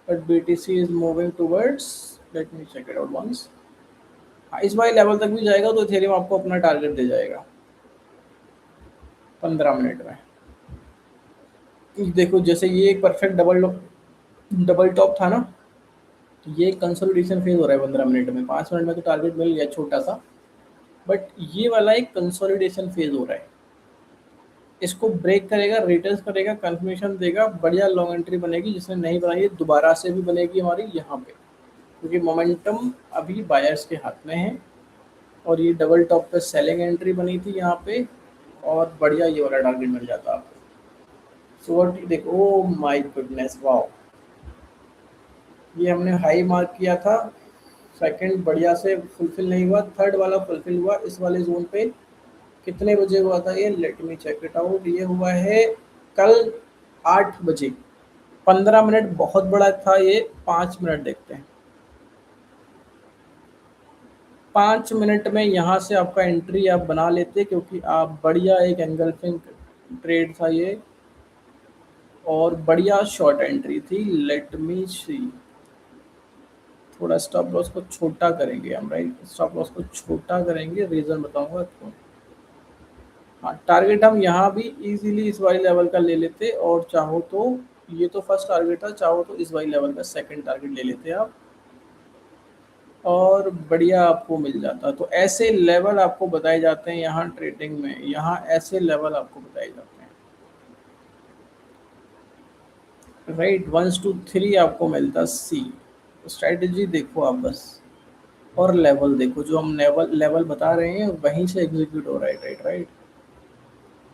but BTC is moving towards, let me check it out once, हाँ, इस वाले लेवल तक भी जाएगा तो इथेरियम आपको अपना टारगेट दे जाएगा 15 मिनट में। देखो जैसे ये एक परफेक्ट डबल टॉप था ना, तो ये कंसोलिडेशन फेज हो रहा है 15 मिनट में, 5 मिनट में तो टारगेट मिल गया छोटा सा, बट ये वाला एक कंसोलिडेशन फेज हो रहा है, इसको ब्रेक करेगा, रिटेस्ट करेगा, कंफर्मेशन देगा, बढ़िया लॉन्ग एंट्री बनेगी। जिसने नहीं बनाई है दोबारा से भी बनेगी हमारी यहाँ पे, क्योंकि मोमेंटम अभी बायर्स के हाथ में है। और ये डबल टॉप पे सेलिंग एंट्री बनी थी यहाँ पे, और बढ़िया ये वाला टारगेट मिल जाता आपको। सो व्हाट देखो, ओ माय गुडनेस, वाओ, ये हमने हाई मार्क किया था। सेकंड बढ़िया से फुलफिल नहीं हुआ, थर्ड वाला फुलफिल हुआ। इस वाले जोन पे कितने बजे हुआ था ये, let me check it out. ये हुआ है कल 8 बजे। 15 मिनट बहुत बड़ा था ये। 5 मिनट देखते हैं। 5 मिनट में यहाँ से आपका एंट्री आप बना लेते, क्योंकि आप बढ़िया एक एंगल्फिंग ट्रेड था ये, और बढ़िया शॉर्ट एंट्री थी। लेट मी सी, थोड़ा स्टॉप लॉस को छोटा करेंगे हम, राइट। स्टॉप लॉस को छोटा करेंगे, रीज़न बताऊंगा क्यों। हाँ, टारगेट हम यहाँ भी इजीली इस वाली लेवल का ले लेते, और चाहो तो ये तो फर्स्ट टारगेट था, चाहो तो इस वाली लेवल का सेकंड टारगेट ले लेते आप, और बढ़िया आपको मिल जाता। तो ऐसे लेवल आपको बताए जाते हैं यहाँ ट्रेडिंग में, यहाँ ऐसे लेवल आपको बताए जाते हैं, राइट। 1 2 3 आपको मिलता सी। स्ट्रैटेजी देखो आप बस, और लेवल देखो, जो हम लेवल लेवल बता रहे हैं वहीं से एग्जीक्यूट हो रहा है, राइट राइट।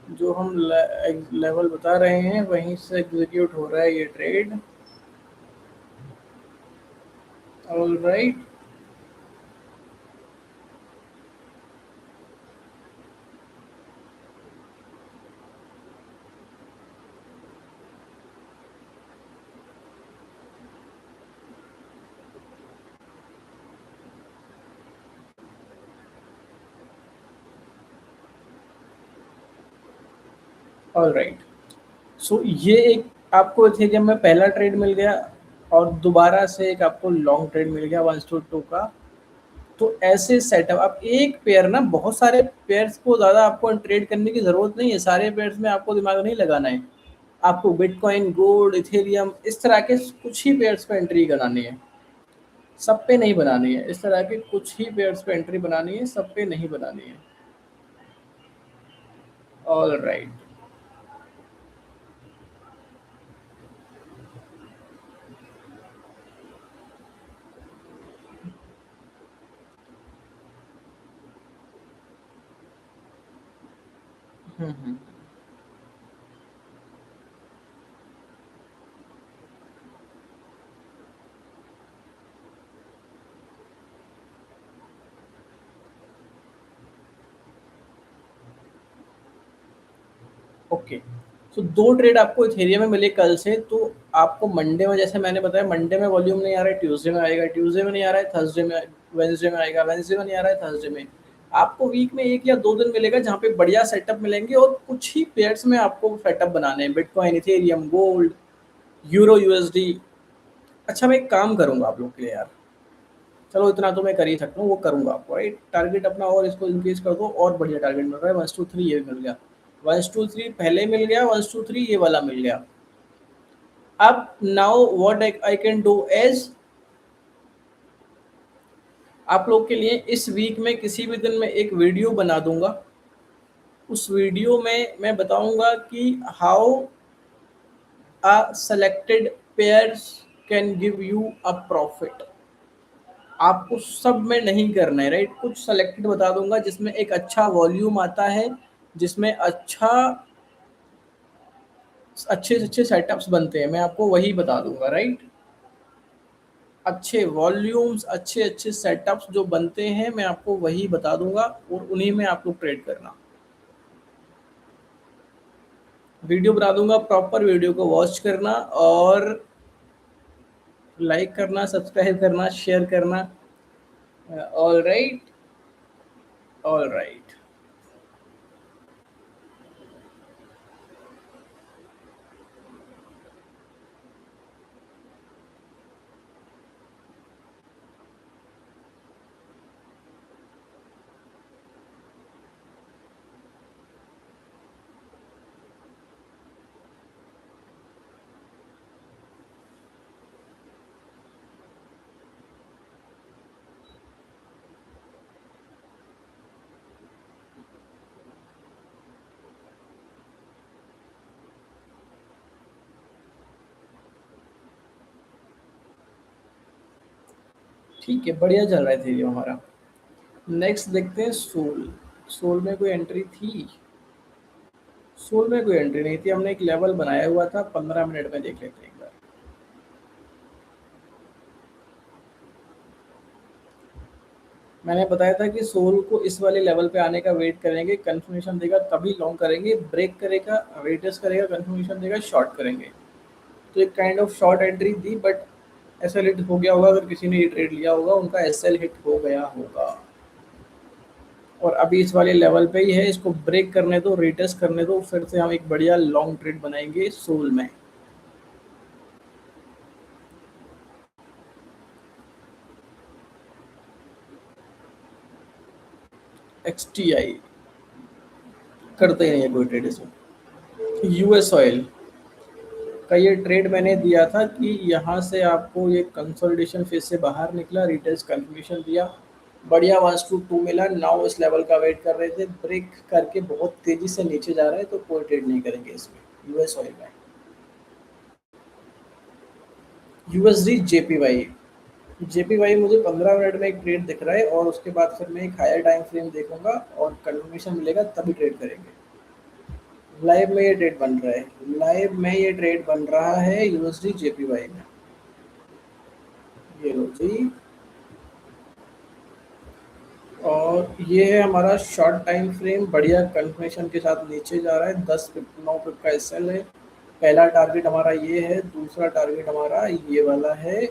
जो हम लेवल बता रहे हैं वहीं से एग्जीक्यूट हो रहा है ये trade. All right. All right. So ये एक आपको इथेरियम में पहला ट्रेड मिल गया, और दोबारा से एक आपको लॉन्ग ट्रेड मिल गया 1 to 2 का। तो ऐसे सेटअप, आप एक पेयर ना, बहुत सारे पेयर्स को ज़्यादा आपको ट्रेड करने की ज़रूरत नहीं है। सारे पेयर्स में आपको दिमाग नहीं लगाना है। आपको बिटकॉइन, गोल्ड, इथेरियम, इस तरह के कुछ ही पेयर्स पे एंट्री करानी है, सब पे नहीं बनानी है। इस तरह के कुछ ही पेयर्स पे एंट्री बनानी है, सब पे नहीं बनानी है। All right. ओके। तो दो ट्रेड आपको इथेरियम में मिले कल से। तो आपको मंडे में, जैसे मैंने बताया, मंडे में वॉल्यूम नहीं आ रहा है, ट्यूसडे में आएगा, ट्यूसडे में नहीं आ रहा है, थर्सडे में, वेंसडे में आएगा, वेंसडे में नहीं आ रहा है, थर्सडे में। आपको वीक में 1 या 2 दिन मिलेगा जहाँ पे बढ़िया सेटअप मिलेंगे, और कुछ ही पेयर्स में आपको सेटअप बनाने हैं, bitcoin, Ethereum, gold, euro, USD. अच्छा, मैं एक काम करूंगा आप लोग के लिए यार, चलो इतना तो मैं कर ही सकता हूँ, वो करूंगा आपको, राइट। टारगेट अपना और इसको इंक्रीज कर दो, और बढ़िया टारगेट मिल रहा है। 1 2 3 ये मिल गया, 1 2 3 पहले मिल गया, 1 2 3 ये वाला मिल गया। अब now what I can do is, आप लोग के लिए इस वीक में किसी भी दिन में एक वीडियो बना दूंगा। उस वीडियो में मैं बताऊंगा कि how a selected pairs can give you a profit. आपको सब में नहीं करना है, राइट। कुछ सेलेक्टेड बता दूंगा जिसमें एक अच्छा वॉल्यूम आता है, जिसमें अच्छे से अच्छे सेटअप्स बनते हैं, मैं आपको वही बता दूंगा, राइट। अच्छे वॉल्यूम्स, अच्छे अच्छे सेटअप्स जो बनते हैं, मैं आपको वही बता दूंगा, और उन्हीं में आप लोग ट्रेड करना। वीडियो बना दूंगा, प्रॉपर वीडियो को वॉच करना, और लाइक करना, सब्सक्राइब करना, शेयर करना। All right. All right. ठीक है, बढ़िया चल रहा है इथेरियम हमारा। नेक्स्ट देखते हैं सोल। सोल में कोई एंट्री थी? सोल में कोई एंट्री नहीं थी, हमने एक लेवल बनाया हुआ था, 15 मिनट में देख लेते हैं एक बार। मैंने बताया था कि सोल को इस वाले लेवल पे आने का वेट करेंगे, कंफर्मेशन देगा तभी लॉन्ग करेंगे, ब्रेक करेगा, वेटेज करेगा, कंफर्मेशन देगा, शॉर्ट करेंगे। तो एक काइंड ऑफ शॉर्ट एंट्री दी, बट एसएल हिट हो गया होगा, अगर किसी ने ये ट्रेड लिया होगा उनका एसएल हिट हो गया होगा। और अभी इस वाले लेवल पे ही है, इसको ब्रेक करने दो, रिटेस्ट करने दो, फिर से हम एक बढ़िया लॉन्ग ट्रेड बनाएंगे सोल में। एक्सटीआई करते ही नहीं है कोई ट्रेड इसमें। यूएस ऑयल का ये ट्रेड मैंने दिया था कि यहाँ से आपको ये कंसोलिडेशन फेज से बाहर निकला, रिटेस्ट कंफर्मेशन दिया, बढ़िया 1 to 2 मिला, नाउ इस लेवल का वेट कर रहे थे, ब्रेक करके बहुत तेजी से नीचे जा रहा है, तो कोई ट्रेड नहीं करेंगे इसमें यूएस ऑयल में। USD JPY. जेपीवाई मुझे 15 मिनट में एक ट्रेड दिख रहा है, और उसके बाद फिर मैं एक हायर टाइम फ्रेम देखूंगा और कंफर्मेशन मिलेगा तभी ट्रेड करेंगे। लाइव में ये ट्रेड बन रहा है, लाइव में ये ट्रेड बन रहा है यूएसडी जेपीवाई में। ये लो जी। और ये है हमारा शॉर्ट टाइम फ्रेम, बढ़िया कंफर्मेशन के साथ नीचे जा रहा है, 10 पिप 9 पिप का एसएल है। पहला टारगेट हमारा ये है, दूसरा टारगेट हमारा ये वाला है,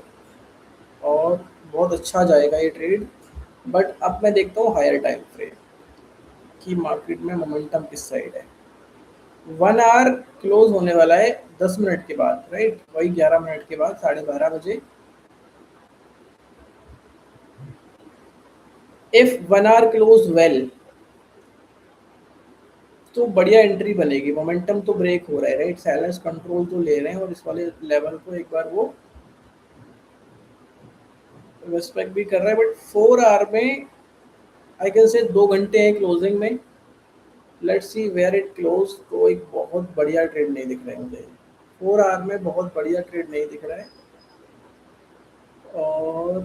और बहुत अच्छा जाएगा ये ट्रेड। बट अब मैं देखता हूँ हायर टाइम फ्रेम कि मार्केट में मोमेंटम किस साइड है। 1 आवर क्लोज होने वाला है 10 मिनट के बाद, राइट, वही 11 मिनट के बाद, 12:30 बजे। इफ 1 आवर क्लोज वेल तो बढ़िया एंट्री बनेगी, मोमेंटम तो ब्रेक हो रहा है, राइट, सेलर्स कंट्रोल तो ले रहे हैं, और इस वाले लेवल को एक बार वो रिस्पेक्ट भी कर रहा है। बट 4 आवर में आई कैन से 2 घंटे हैं क्लोजिंग में, let's see where it close. तो एक बहुत बढ़िया ट्रेड नहीं दिख रहा है मुझे, 4 आवर में बहुत बढ़िया ट्रेड नहीं दिख रहा है। और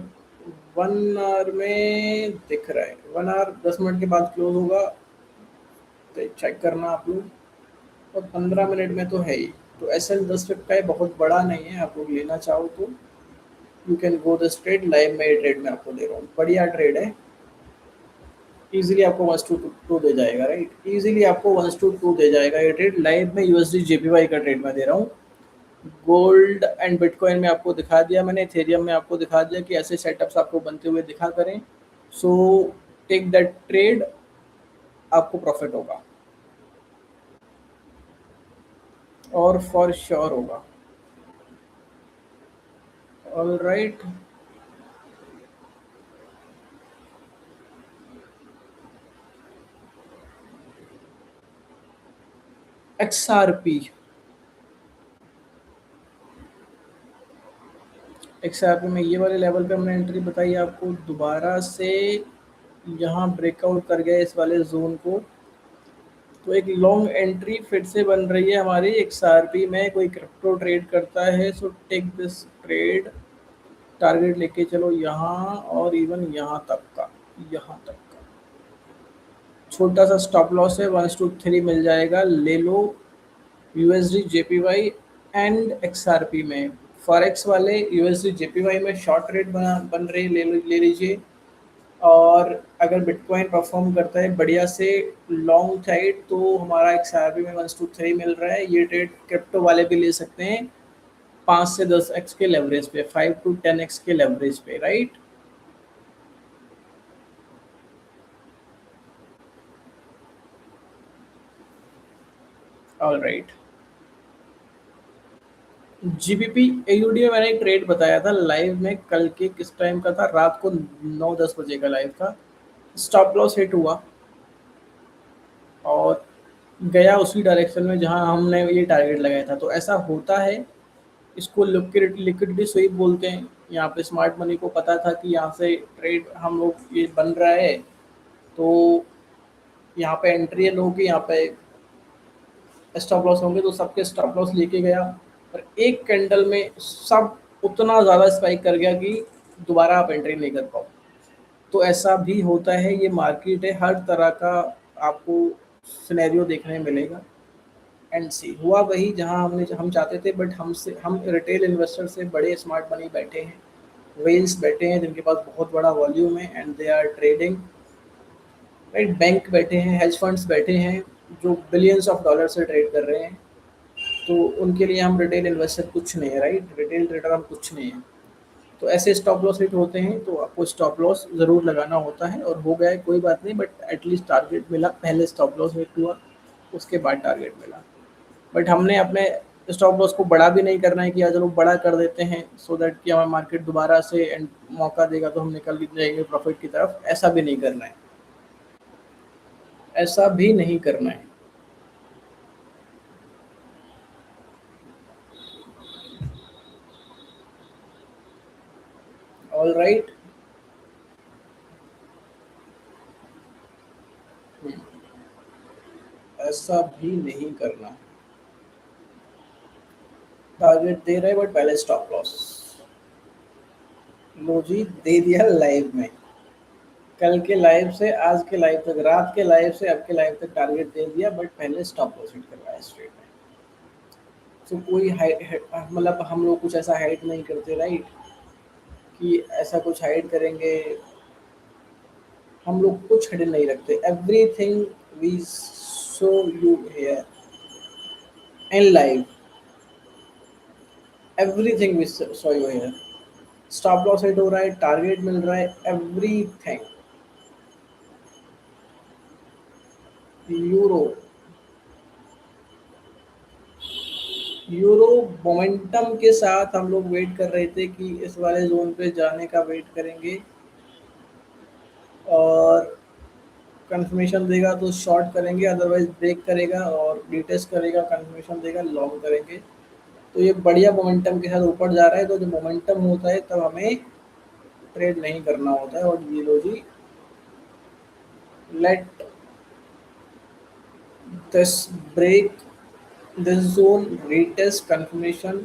1 आवर में दिख रहा है, 1 आवर 10 मिनट के बाद क्लोज होगा, तो चेक करना आप लोग। और 15 मिनट में तो है ही। तो एस एल 10 पिप का है, बहुत बड़ा नहीं है, आप लोग लेना चाहो तो you can go this trade. Live में ये ट्रेड मैं आपको दे रहा हूँ, बढ़िया ट्रेड है, इजीली आपको 1 to 2 दे जाएगा, राइट, इजीली आपको 1 to 2 दे जाएगा ये ट्रेड। लाइव में यूएसडी जेपीवाई का ट्रेड मैं दे रहा हूँ। गोल्ड एंड बिटकॉइन में आपको दिखा दिया मैंने, इथेरियम में आपको दिखा दिया कि ऐसे सेटअप्स आपको बनते हुए दिखा करें। सो टेक दैट ट्रेड, आपको प्रॉफिट होगा, और फॉर श्योर होगा। All right. एक्सआरपी, एक्सआरपी में ये वाले लेवल पे हमने एंट्री बताई आपको, दोबारा से यहाँ ब्रेकआउट कर गया इस वाले जोन को, तो एक लॉन्ग एंट्री फिर से बन रही है हमारी एक्सआरपी में। कोई क्रिप्टो ट्रेड करता है, so take this trade, target लेके चलो यहाँ, और इवन यहाँ तक का, यहाँ तक का छोटा सा स्टॉप लॉस है, 1 to 3 मिल जाएगा, ले लो। यूएसडी जेपीवाई एंड एक्सआरपी में, फॉरेक्स वाले यूएसडी जेपीवाई में शॉर्ट रेट बन रही, ले लीजिए। और अगर बिटकॉइन परफॉर्म करता है बढ़िया से लॉन्ग साइड, तो हमारा एक्सआरपी में 1 to 3 मिल रहा है। ये ट्रेड क्रिप्टो वाले भी ले सकते हैं, 5 से 10x के लेवरेज पे, 5 to 10x के लेवरेज पे, right. All right. GBP AUD में मैंने एक ट्रेड बताया था लाइव में, कल के किस टाइम का था, रात को 9-10 बजे का लाइव था। स्टॉप लॉस हिट हुआ और गया उसी डायरेक्शन में जहां हमने ये टारगेट लगाया था। तो ऐसा होता है, इसको लिक्विडिटी स्वीप बोलते हैं। यहाँ पे स्मार्ट मनी को पता था कि यहाँ से ट्रेड हम लोग ये बन रहा है, तो यहाँ पे एंट्री है लोगों की, यहाँ पे स्टॉप लॉस होंगे, तो सबके स्टॉप लॉस लेके गया, और एक कैंडल में सब उतना ज़्यादा स्पाइक कर गया कि दोबारा आप एंट्री नहीं कर पाओ। तो ऐसा भी होता है, ये मार्केट है, हर तरह का आपको सिनेरियो देखने मिलेगा। एंड सी हुआ वही जहाँ हम चाहते थे, बट हम रिटेल इन्वेस्टर से बड़े स्मार्ट मनी बैठे हैं, वेल्स बैठे हैं जिनके पास बहुत बड़ा वॉल्यूम है and they are trading, right. Bank बैठे हैं, हेज फंड्स बैठे हैं जो बिलियंस ऑफ डॉलर से ट्रेड कर रहे हैं। तो उनके लिए हम रिटेल इन्वेस्टर कुछ नहीं है, राइट, रिटेल ट्रेडर हम कुछ नहीं है। तो ऐसे स्टॉप लॉस हिट होते हैं तो आपको स्टॉप लॉस ज़रूर लगाना होता है, और हो गया है कोई बात नहीं, बट एटलीस्ट टारगेट मिला, पहले स्टॉप लॉस हिट हुआ, उसके बाद टारगेट मिला। बट हमने अपने स्टॉप लॉस को बड़ा भी नहीं करना है कि यार चलो बड़ा कर देते हैं सो दैट कि हमारा मार्केट दोबारा से मौका देगा तो हम निकल जाएंगे प्रॉफिट की तरफ, ऐसा भी नहीं करना है, ऐसा भी नहीं करना है। All right. ऐसा भी नहीं करना। टारगेट दे रहे बट पहले स्टॉप लॉस। लो जी, दे दिया लाइव में। कल के लाइव से आज के लाइव तक, रात के लाइव से अब के लाइव तक टारगेट दे दिया, बट पहले स्टॉप लॉस हिट करवाया स्ट्रेट में। तो कोई मतलब हम लोग कुछ ऐसा हाइड नहीं करते, राइट, कि ऐसा कुछ हाइड करेंगे। हम लोग कुछ हिडन नहीं रखते, everything we show you here in live, everything we show you here. Stop loss hit हो रहा है, टारगेट मिल रहा है, एवरीथिंग। यूरो, यूरो मोमेंटम के साथ हम लोग वेट कर रहे थे कि इस वाले जोन पे जाने का वेट करेंगे, और कंफर्मेशन देगा तो शॉर्ट करेंगे, अदरवाइज ब्रेक करेगा और रिटेस्ट करेगा, कंफर्मेशन देगा लॉन्ग करेंगे। तो ये बढ़िया मोमेंटम के साथ ऊपर जा रहा है, तो जब मोमेंटम होता है तब हमें ट्रेड नहीं करना होता है। और ये लो जी, let this break this zone, retest, confirmation,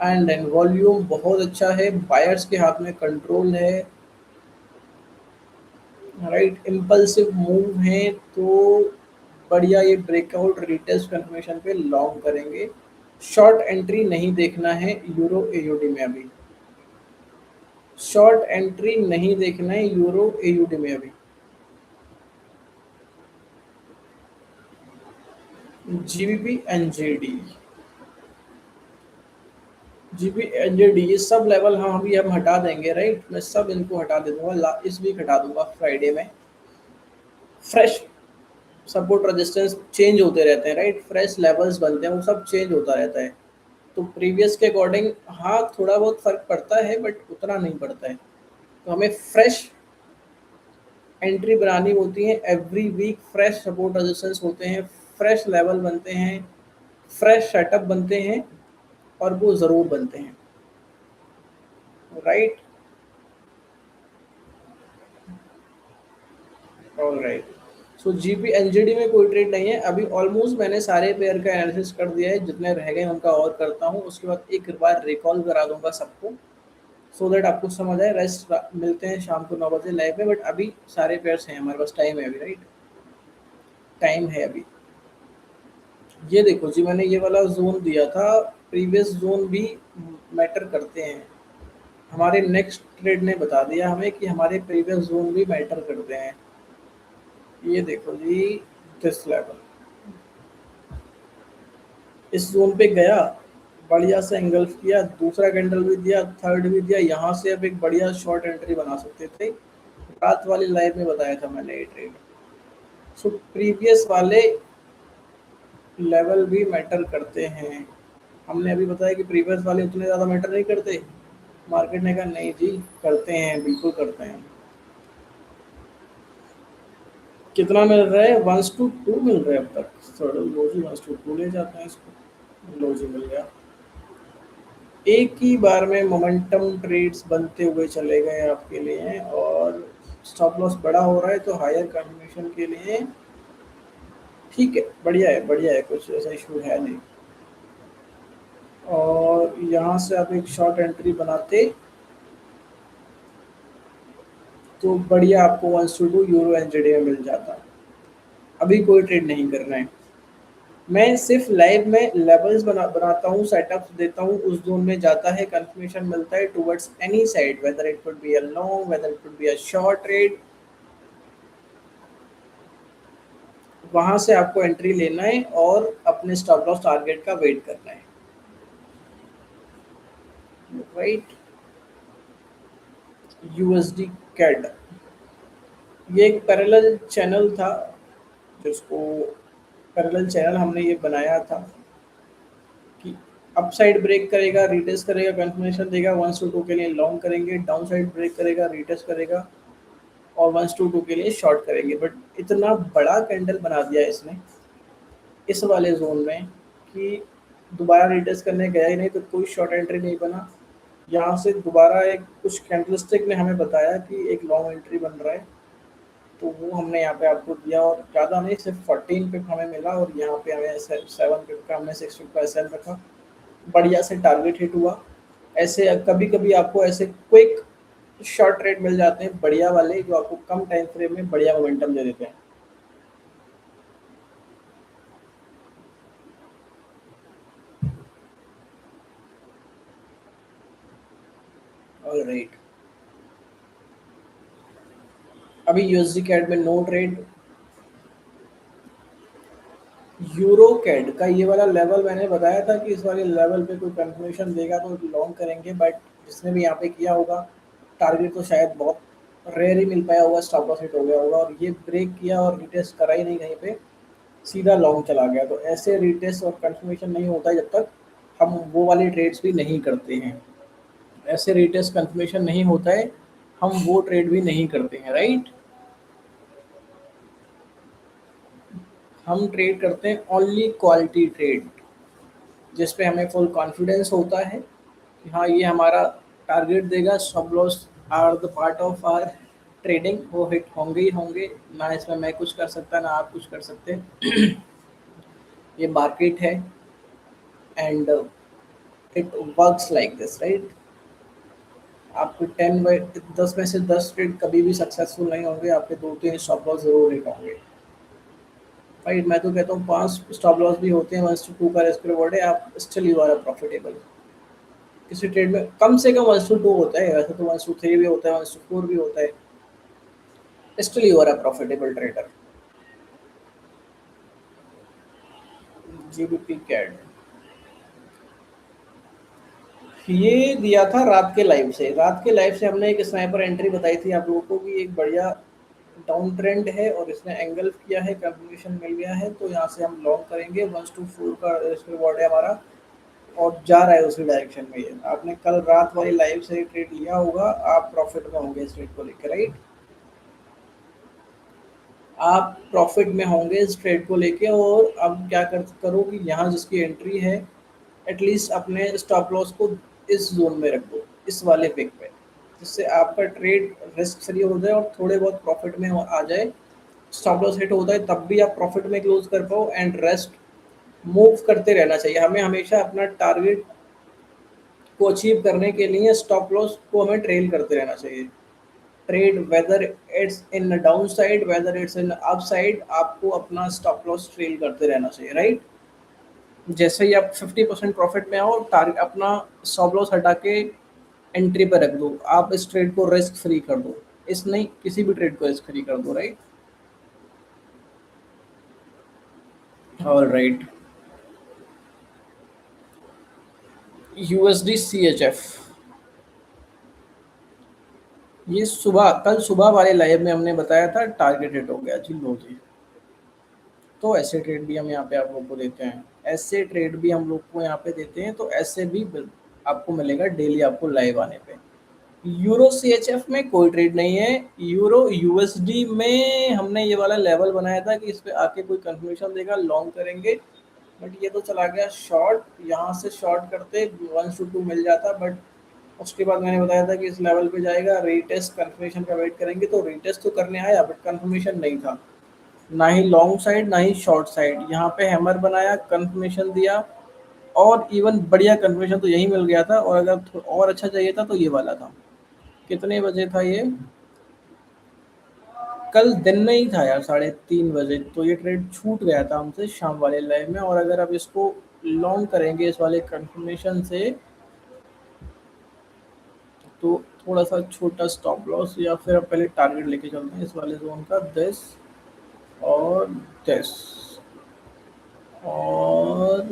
and then volume बहुत अच्छा है, बायर्स के हाथ में कंट्रोल है, राइट, इम्पल्सिव मूव है। तो बढ़िया ये ब्रेकआउट रिटेस्ट कंफर्मेशन पे लॉन्ग करेंगे। शॉर्ट एंट्री नहीं देखना है यूरो एयूडी में अभी, शॉर्ट एंट्री नहीं देखना है यूरो एयूडी में अभी। जीबीपी एनजेडी, जीबी एनजेडी ये सब लेवल हम हटा देंगे, राइट। मैं सब इनको हटा दे दूंगा, इस वीक हटा दूंगा फ्राइडे में। फ्रेश सपोर्ट रेजिस्टेंस चेंज होते रहते हैं, राइट, फ्रेश लेवल्स बनते हैं, वो सब चेंज होता रहता है। तो प्रीवियस के अकॉर्डिंग हाँ थोड़ा बहुत फर्क पड़ता है, बट उतना नहीं पड़ता है। तो हमें फ्रेश एंट्री बनानी होती है every week, fresh support resistance होते हैं, फ्रेश लेवल बनते हैं, फ्रेश सेटअप बनते हैं, और वो ज़रूर बनते हैं, right. All right. So GBP NZD में कोई ट्रेड नहीं है अभी, ऑलमोस्ट मैंने सारे पेयर का एनालिसिस कर दिया है, जितने रह गए उनका और करता हूँ, उसके बाद एक बार रिकॉल करा दूंगा सबको, सो दैट आपको समझ आए। रेस्ट मिलते हैं शाम को 9 बजे लाइव में, बट अभी सारे पेयर्स हैं हमारे पास, टाइम है अभी, राइट, टाइम है अभी। ये देखो जी, मैंने ये वाला जोन दिया था, प्रीवियस जोन भी मैटर करते हैं। हमारे नेक्स्ट ट्रेड ने बता दिया हमें कि हमारे प्रीवियस जोन भी मैटर करते हैं। ये देखो जी, दिस लेवल, इस जोन पे गया, बढ़िया से एंगल्फ किया, दूसरा कैंडल भी दिया, थर्ड भी दिया, यहाँ से अब एक बढ़िया शॉर्ट एंट्री बना सकते थे। रात वाली लाइव में बताया था मैंने ये ट्रेड। सो प्रीवियस वाले लेवल भी मैटर करते हैं। हमने अभी बताया कि प्रीवियस वाले उतने ज़्यादा मैटर नहीं करते, मार्केट ने कहा नहीं जी करते हैं, बिल्कुल करते हैं। कितना मिल रहा है, 1:2 मिल रहा है अब तक, थोड़ा लो जी, 1:2 ले जाते हैं इसको। लो जी, मिल गया। एक ही बार में मोमेंटम ट्रेड्स बनते हुए चले गए आपके लिए, और स्टॉप लॉस बड़ा हो रहा है तो हायर कंफर्मेशन के लिए ठीक है, बढ़िया है, बढ़िया है, कुछ ऐसा इशू है नहीं। और यहाँ से आप एक शॉर्ट एंट्री बनाते तो बढ़िया आपको 1:2 यूरो एनजेडी में मिल जाता। अभी कोई ट्रेड नहीं करना है। मैं सिर्फ लाइव में लेवल्स बनाता हूँ, सेटअप्स देता हूँ, उस जोन में जाता है, कंफर्मेशन मिलता है towards any side, whether it could be a long, whether it could be a short trade. वहां से आपको एंट्री लेना है और अपने स्टॉप लॉस टारगेट का वेट करना है, राइट। यूएसडी कैड, ये एक पैरेलल चैनल था, जिसको पैरेलल चैनल हमने ये बनाया था कि अपसाइड ब्रेक करेगा, रिटेस्ट करेगा, कंफर्मेशन देगा, 1:2 के लिए लॉन्ग करेंगे, डाउन साइड ब्रेक करेगा, रिटेस्ट करेगा, और 1:2 के लिए शॉर्ट करेंगे। बट इतना बड़ा कैंडल बना दिया इसने इस वाले जोन में कि दोबारा रिटेस्ट करने गया ही नहीं, तो कोई शॉर्ट एंट्री नहीं बना। यहाँ से दोबारा एक कुछ कैंडलस्टिक ने हमें बताया कि एक लॉन्ग एंट्री बन रहा है, तो वो हमने यहाँ पे आपको दिया, और ज़्यादा नहीं, सिर्फ 14 पिप हमें मिला, और यहाँ पे हमें 7 पिप का हमने 6 पिप का एसएल रखा। बढ़िया से टारगेट हिट हुआ। ऐसे कभी कभी आपको ऐसे क्विक शॉर्ट ट्रेड मिल जाते हैं बढ़िया वाले, जो आपको कम टाइम फ्रेम में बढ़िया मोमेंटम दे देते हैं। ऑलराइट, अभी यूएसडी कैड में नो ट्रेड। यूरो कैड का ये वाला लेवल मैंने बताया था कि इस वाले लेवल पे कोई कंफर्मेशन देगा तो लॉन्ग करेंगे, बट जिसने भी यहाँ पे किया होगा टारगेट तो शायद बहुत रेयर ही मिल पाया होगा, स्टॉप लॉस हिट हो गया होगा, और ये ब्रेक किया और रिटेस्ट करा ही नहीं कहीं पे, सीधा लॉन्ग चला गया। तो ऐसे रिटेस्ट और कंफर्मेशन नहीं होता है जब तक हम वो वाले ट्रेड्स भी नहीं करते हैं। ऐसे रिटेस्ट कंफर्मेशन नहीं होता है, हम वो ट्रेड भी नहीं करते हैं, राइट। हम ट्रेड करते हैं ओनली क्वालिटी ट्रेड, जिस पे हमें फुल कॉन्फिडेंस होता है कि हाँ ये हमारा टारगेट देगा, stop loss are the part of our trading, वो हिट होंगे ही होंगे, ना इसमें मैं कुछ कर सकता ना आप कुछ कर सकते। ये मार्केट है, and it works like this, right. आपके 10 में से 10 ट्रेड कभी भी सक्सेसफुल नहीं होंगे, आपके 2-3 स्टॉप लॉस जरूर हिट होंगे, राइट। मैं तो कहता हूँ 5 स्टॉप लॉस भी होते हैं, 1:2 का रिस्क रिवॉर्ड है, आप स्टिल यू आर प्रॉफिटेबल। किसी ट्रेड में कम से कम 1:2 होता है, वैसे तो 1:3 भी होता है, 1:4 भी होता है, still you are a profitable trader. GBP CAD, ये दिया था रात के लाइव से। रात के लाइव से हमने एक स्नाइपर एंट्री बताई थी आप लोगों को कि एक बढ़िया डाउन ट्रेंड है और इसने एंगल किया है, कंफर्मेशन मिल गया है, तो यहाँ से हम लॉन्ग करेंगे। 1:4 का रिस्क रिवॉर्ड है हमारा, और जा रहा है उसी डायरेक्शन में। ये आपने कल रात वाली लाइव से ट्रेड लिया होगा, आप प्रॉफिट में होंगे इस ट्रेड को लेकर, राइट। आप प्रॉफिट में होंगे इस ट्रेड को लेके, और अब क्या करो कि यहाँ जिसकी एंट्री है, एटलीस्ट अपने स्टॉप लॉस को इस जोन में रख दो, इस वाले पिक पे, जिससे आपका ट्रेड रिस्क फ्री हो जाए और थोड़े बहुत प्रॉफिट में आ जाए। स्टॉप लॉस हिट होता है तब भी आप प्रॉफिट में क्लोज कर पाओ, एंड रेस्ट मूव करते रहना चाहिए। हमें हमेशा अपना टारगेट को अचीव करने के लिए स्टॉप लॉस को हमें ट्रेल करते रहना चाहिए। Trade whether it's in down side, whether it's in up side, आपको अपना स्टॉप लॉस ट्रेल करते रहना चाहिए, राइट। जैसे ही आप 50% प्रॉफिट में आओ, टारगेट अपना स्टॉप लॉस हटा के एंट्री पर रख दो, आप इस ट्रेड को रिस्क फ्री कर दो, इस नहीं किसी भी ट्रेड को रिस्क फ्री कर दो, right. All right, USD C H F, ये सुबह कल सुबह वाले लाइव में हमने बताया था टारगेट हिट हो गया जी, लो जी। तो ऐसे ट्रेड भी हम यहाँ पे आप लोग को देते हैं, ऐसे ट्रेड भी हम लोग को यहाँ पे देते हैं, तो ऐसे भी आपको मिलेगा डेली आपको लाइव आने पे। यूरो सीएचएफ में कोई ट्रेड नहीं है। यूरो यूएसडी में हमने ये वाला लेवल बनाया था कि इस पे आके कोई कंफर्मेशन देगा, लॉन्ग करेंगे, बट ये तो चला गया शॉर्ट। यहाँ से शॉर्ट करते 1:2 मिल जाता, बट उसके बाद मैंने बताया था कि इस लेवल पे जाएगा, रीटेस्ट कंफर्मेशन का वेट करेंगे, तो रीटेस्ट तो करने आया बट कंफर्मेशन नहीं था, ना ही लॉन्ग साइड ना ही शॉर्ट साइड। यहाँ पे हैमर बनाया, कंफर्मेशन दिया, और इवन बढ़िया कंफर्मेशन तो यही मिल गया था, और अगर और अच्छा चाहिए था तो ये वाला था। कितने बजे था ये? कल दिन में ही था यार 3:30 बजे, तो ये ट्रेड छूट गया था हमसे शाम वाले लाइव में। और अगर आप इसको लॉन्ग करेंगे इस वाले कंफर्मेशन से, तो थोड़ा सा छोटा स्टॉप लॉस या फिर आप पहले टारगेट लेके चलते हैं इस वाले जोन का 10 और 10 और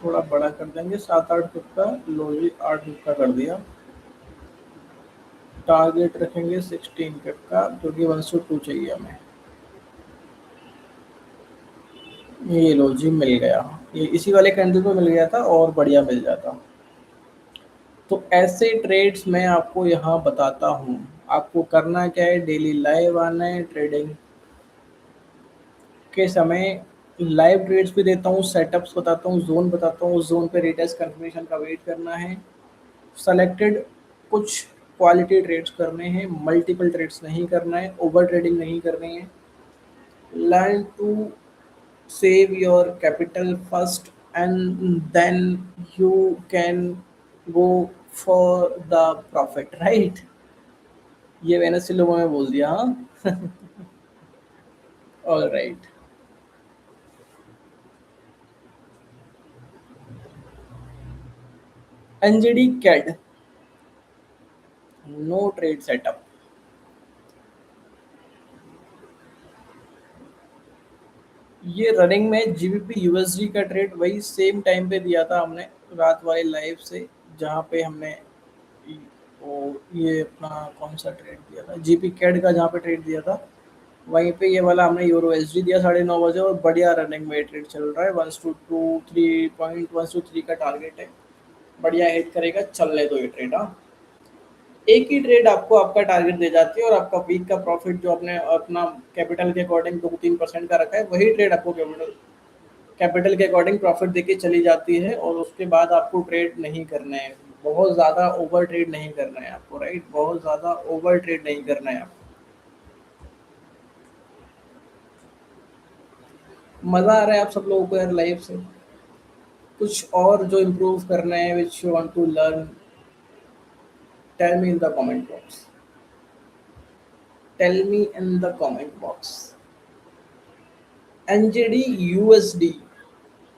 थोड़ा बड़ा कर देंगे 7-8 पिप का। लो जी 8 पिप का कर दिया। टारगेट रखेंगे 16 पिप का, क्योंकि 1 से 2 चाहिए हमें। ये लो जी मिल गया। ये इसी वाले कैंडल पे मिल गया था और बढ़िया मिल जाता। तो ऐसे ट्रेड्स मैं आपको यहाँ बताता हूँ। आपको करना क्या है, डेली लाइव आना है, ट्रेडिंग के समय लाइव ट्रेड्स भी देता हूँ, सेटअप्स बताता हूँ, जोन बताता हूँ, उस जोन पे रिटेस्ट कंफर्मेशन का वेट करना है। सेलेक्टेड कुछ क्वालिटी ट्रेड्स करने हैं, मल्टीपल ट्रेड्स नहीं करना है, ओवर ट्रेडिंग नहीं करनी है। Learn to save your capital first and then you can go for the profit, right? ये मैंने स्लोगो में बोल दिया, हाँ। All right. NZD CAD, no trade setup. ये रनिंग में जीबीपी यूएसडी का ट्रेड वही सेम टाइम पे दिया था हमने, रात वाले लाइव से, जहाँ पे हमने ये अपना कौन सा ट्रेड दिया था, जीपी कैड का, जहाँ पे ट्रेड दिया था वहीं पे ये वाला हमने यूरो एसडी दिया 9:30 बजे। और बढ़िया रनिंग में ट्रेड चल रहा है, 1 to 2 3.1 to 3 का टारगेट है। बढ़िया हिट करेगा, चलने दो ये ट्रेड। हाँ, एक ही ट्रेड आपको आपका टारगेट दे जाती है, और आपका वीक का प्रॉफिट जो आपने अपना कैपिटल के अकॉर्डिंग 2-3% का रखा है, वही ट्रेड आपको कैपिटल कैपिटल के अकॉर्डिंग प्रॉफिट देके चली जाती है। और उसके बाद आपको ट्रेड नहीं करना है, बहुत ज़्यादा ओवर ट्रेड नहीं करना है आपको, राइट? बहुत ज़्यादा ओवर ट्रेड नहीं करना है आपको। मज़ा आ रहा है आप सब लोगों को यार लाइव से? कुछ और जो इम्प्रूव करना है, which you want to learn, tell me in the comment box. Tell me in the comment box. NZD USD,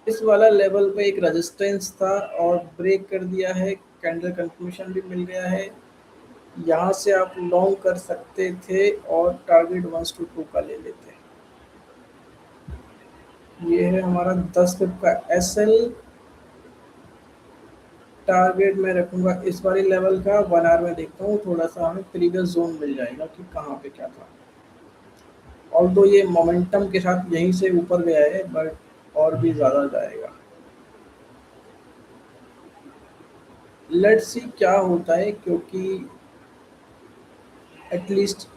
इस वाला लेवल पे एक रेजिस्टेंस था और ब्रेक कर दिया है, कैंडल कंफर्मेशन भी मिल गया है। यहाँ से आप लॉन्ग कर सकते थे और टारगेट 1 to 2 का ले लेते। ये है हमारा 10 पिप का एसएल। टारगेट मैं रखूंगा इस वाले लेवल का। 1 आवर में देखता हूँ, थोड़ा सा हमें प्रीवियस जोन मिल जाएगा कि कहाँ पे क्या था। ऑल्दो ये मोमेंटम के साथ यहीं से ऊपर गया है, बट और भी ज़्यादा जाएगा। लेट्स सी क्या होता है, क्योंकि एटलीस्ट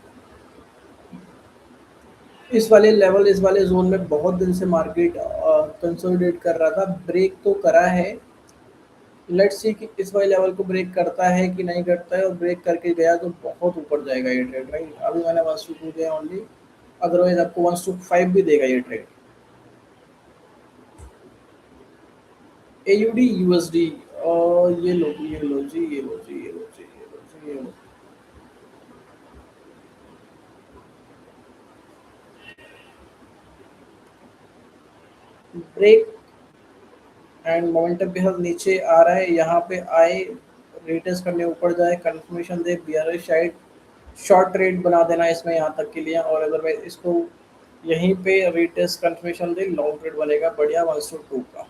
इस वाले लेवल, इस वाले जोन में बहुत दिन से मार्केट कंसोलिडेट कर रहा था। ब्रेक तो करा है, लेट्स सी कि इस वाले लेवल को ब्रेक करता है कि नहीं करता है। और ब्रेक करके गया तो बहुत ऊपर जाएगा ये ट्रेड, राइट? अभी मैंने 1 to 2 दिया ओनली, अदरवाइज आपको 1 to 5 भी देगा ये ट्रेड। एयूडी यूएसडी, और ये लो, ये लो जी, ये लो जी, ये लो जी, ये लो जी, ये लो। ब्रेक एंड मोमेंटम के साथ नीचे आ रहा है, यहाँ पे आए, रिटेस्ट करने ऊपर जाए, कंफर्मेशन दे, बियरिश साइड, शॉर्ट ट्रेड बना देना इसमें यहाँ तक के लिए। और अगर मैं इसको यहीं पे रिटेस्ट कंफर्मेशन दे, लॉन्ग ट्रेड बनेगा बढ़िया 1 to 2 का।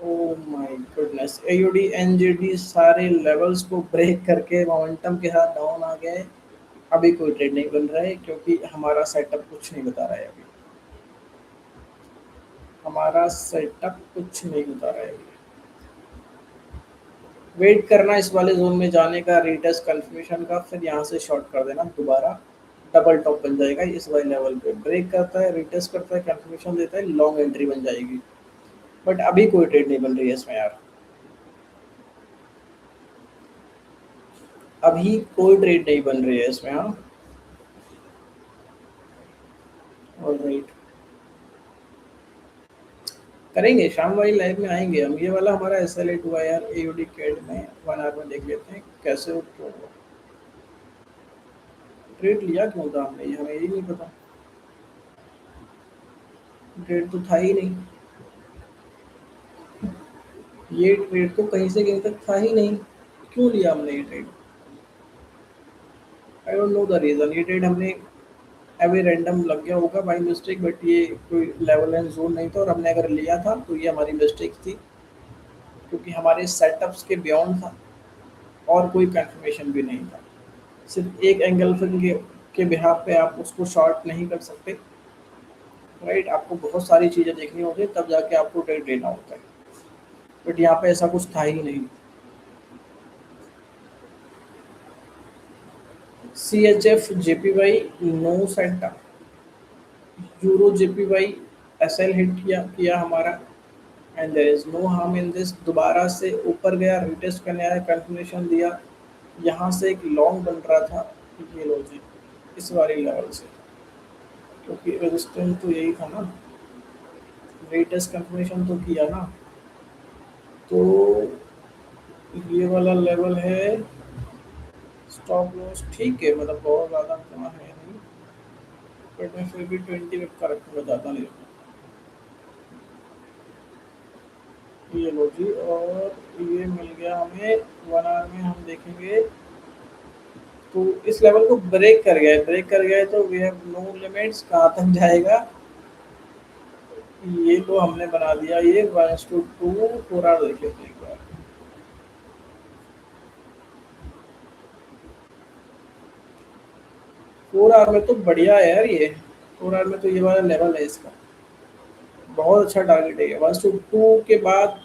ओह माय गुडनेस, एयूडी एनजीडी सारे लेवल्स को ब्रेक करके मोमेंटम के साथ डाउन आ गए। अभी कोई ट्रेड नहीं बन रहा है, क्योंकि हमारा सेटअप कुछ नहीं बता रहा है अभी। हमारा सेटअप कुछ नहीं बता रहा है अभी। वेट करना इस वाले जोन में जाने का, रिटेस्ट कंफर्मेशन का, फिर यहाँ से शॉर्ट कर देना दोबारा। डबल टॉप बन जाएगा इस वाले लेवल पे, ब्रेक करता है, रिटेस्ट करता है, कंफर्मेशन देता है, लॉन्ग एंट्री बन जाएगी। बट अभी कोई ट्रेड नहीं बन रही है इसमें यार, अभी कोई ट्रेड नहीं बन रही है इसमें। हाँ, ऑलराइट, करेंगे शाम वाली लाइव में आएंगे हम। ये वाला हमारा एस एल हुआ यार एयूडी कैड में, 1 आवर में देख लेते हैं कैसे होगा। ट्रेड लिया क्यों था हमने, ये हमें यही नहीं पता। ट्रेड तो था ही नहीं, ये ट्रेड तो कहीं से कहीं तक था ही नहीं, क्यों लिया हमने ये trade? I don't know the reason. ये ट्रेड हमने अभी रैंडम लग गया होगा बाई मिस्टेक, बट ये कोई लेवल एंड जोन नहीं था, और हमने अगर लिया था तो ये हमारी मिस्टेक थी, क्योंकि हमारे सेटअप्स के बियॉन्ड था और कोई कंफर्मेशन भी नहीं था। सिर्फ एक एंगल के बिहाफ पे आप उसको शॉर्ट नहीं कर सकते, राइट? आपको बहुत सारी चीज़ें देखनी होती है तब जाके आपको ट्रेड लेना होता है, बट यहाँ पे ऐसा कुछ था ही नहीं। C H F J P Y no सेंटा, euro J P Y S L hit किया हमारा, and there is no harm in this. दोबारा से ऊपर गया, रिटेस्ट करने आया, कंफर्मेशन दिया, यहाँ से एक लॉन्ग बन रहा था, ये लो जी, इस वाली लेवल से, क्योंकि रेजिस्टेंस तो यही था ना, रिटेस्ट कंफर्मेशन तो किया ना, तो ये वाला लेवल है। स्टॉप लॉस ठीक है, मतलब बहुत ज़्यादा इतना है नहीं, बट मैं फिर भी 20 का रखूँगा, ज़्यादा नहीं रखूँगा। ये लो जी, और ये मिल गया हमें 1 आवर में, हम देखेंगे तो इस लेवल को ब्रेक कर गया है, ब्रेक कर गया है तो वी हैव नो लिमिट्स, कहाँ तक जाएगा? ये तो हमने बना दिया, ये 1:2 4 आवर देख लेते हैं एक बार। 4 आवर में तो बढ़िया है यार ये, 4 आवर में तो ये वाला लेवल है इसका, बहुत अच्छा टारगेट है ये। 1:2 के बाद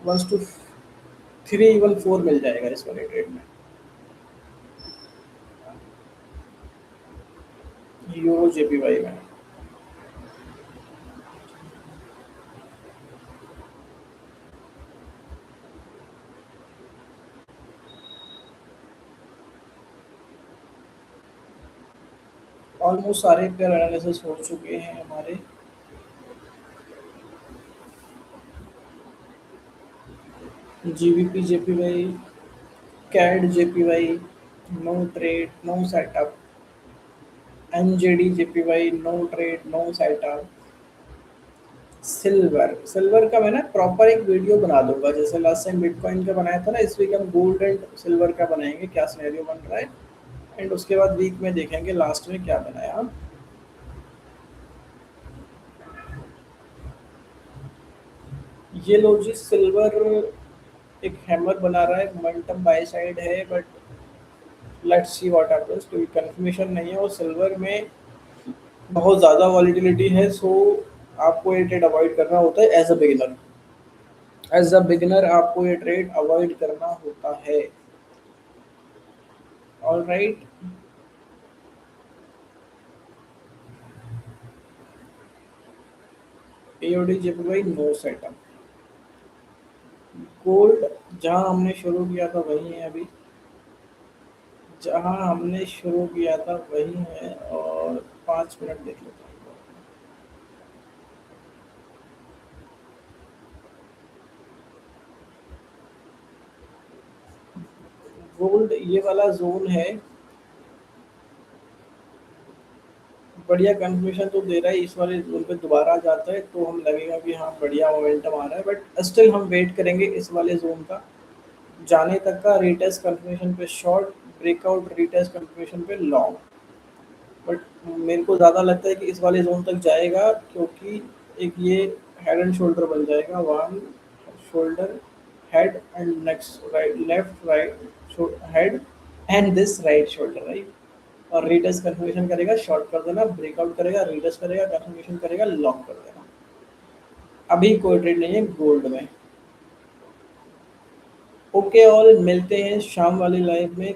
1:3 इवन 4 मिल जाएगा इस वाले ट्रेड में, यूरो जेपीवाई में। ऑलमोस्ट सारे पेयर एनालिसिस हो चुके हैं हमारे। GBP JPY, CAD JPY no trade no setup, NZD JPY no trade no setup. Silver, silver का मैं ना प्रॉपर एक वीडियो बना दूंगा, जैसे लास्ट टाइम बिटकॉइन का बनाया था ना, इस वीक हम गोल्ड एंड सिल्वर का बनाएंगे, क्या सिनेरियो बन रहा है, एंड उसके बाद वीक में देखेंगे लास्ट में क्या बनाया। ये लो जी, सिल्वर एक हैमर बना रहा है, मोमेंटम बाय साइड है, but let's see what happens, कोई कंफर्मेशन नहीं है, और सिल्वर में बहुत ज़्यादा वॉलीटिलिटी है, सो आपको ये ट्रेड अवॉइड करना होता है as a beginner. As a beginner आपको ये ट्रेड अवॉइड करना होता है। All right, AOD JPY no setup. Gold जहां हमने शुरू किया था वही है अभी, जहां हमने शुरू किया था वही है, और 5 मिनट देख लेते हैं। गोल्ड ये वाला जोन है, बढ़िया कंफर्मेशन तो दे रहा है, इस वाले जोन पे दोबारा जाता है तो हम लगेगा कि हाँ बढ़िया मोमेंटम आ रहा है, बट स्टिल हम वेट करेंगे इस वाले जोन का जाने तक का, रिटेस्ट कंफर्मेशन पे शॉर्ट, ब्रेकआउट रिटेस्ट कंफर्मेशन पे लॉन्ग। बट मेरे को ज़्यादा लगता है कि इस वाले जोन तक जाएगा, क्योंकि एक ये हेड एंड शोल्डर बन जाएगा, one shoulder, head and next right, left write head, and this right shoulder, right. और रिटेस्ट कंफर्मेशन करेगा, शॉर्ट कर देना, ब्रेकआउट करेगा, रिटेस्ट करेगा, कंफर्मेशन करेगा, लॉन्ग कर देना। अभी कोई ट्रेड नहीं है गोल्ड में। ओके ऑल, मिलते हैं शाम वाली लाइव में।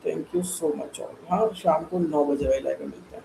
Thank you so much all. हाँ, शाम को 9 बजे वाली लाइव में मिलते हैं।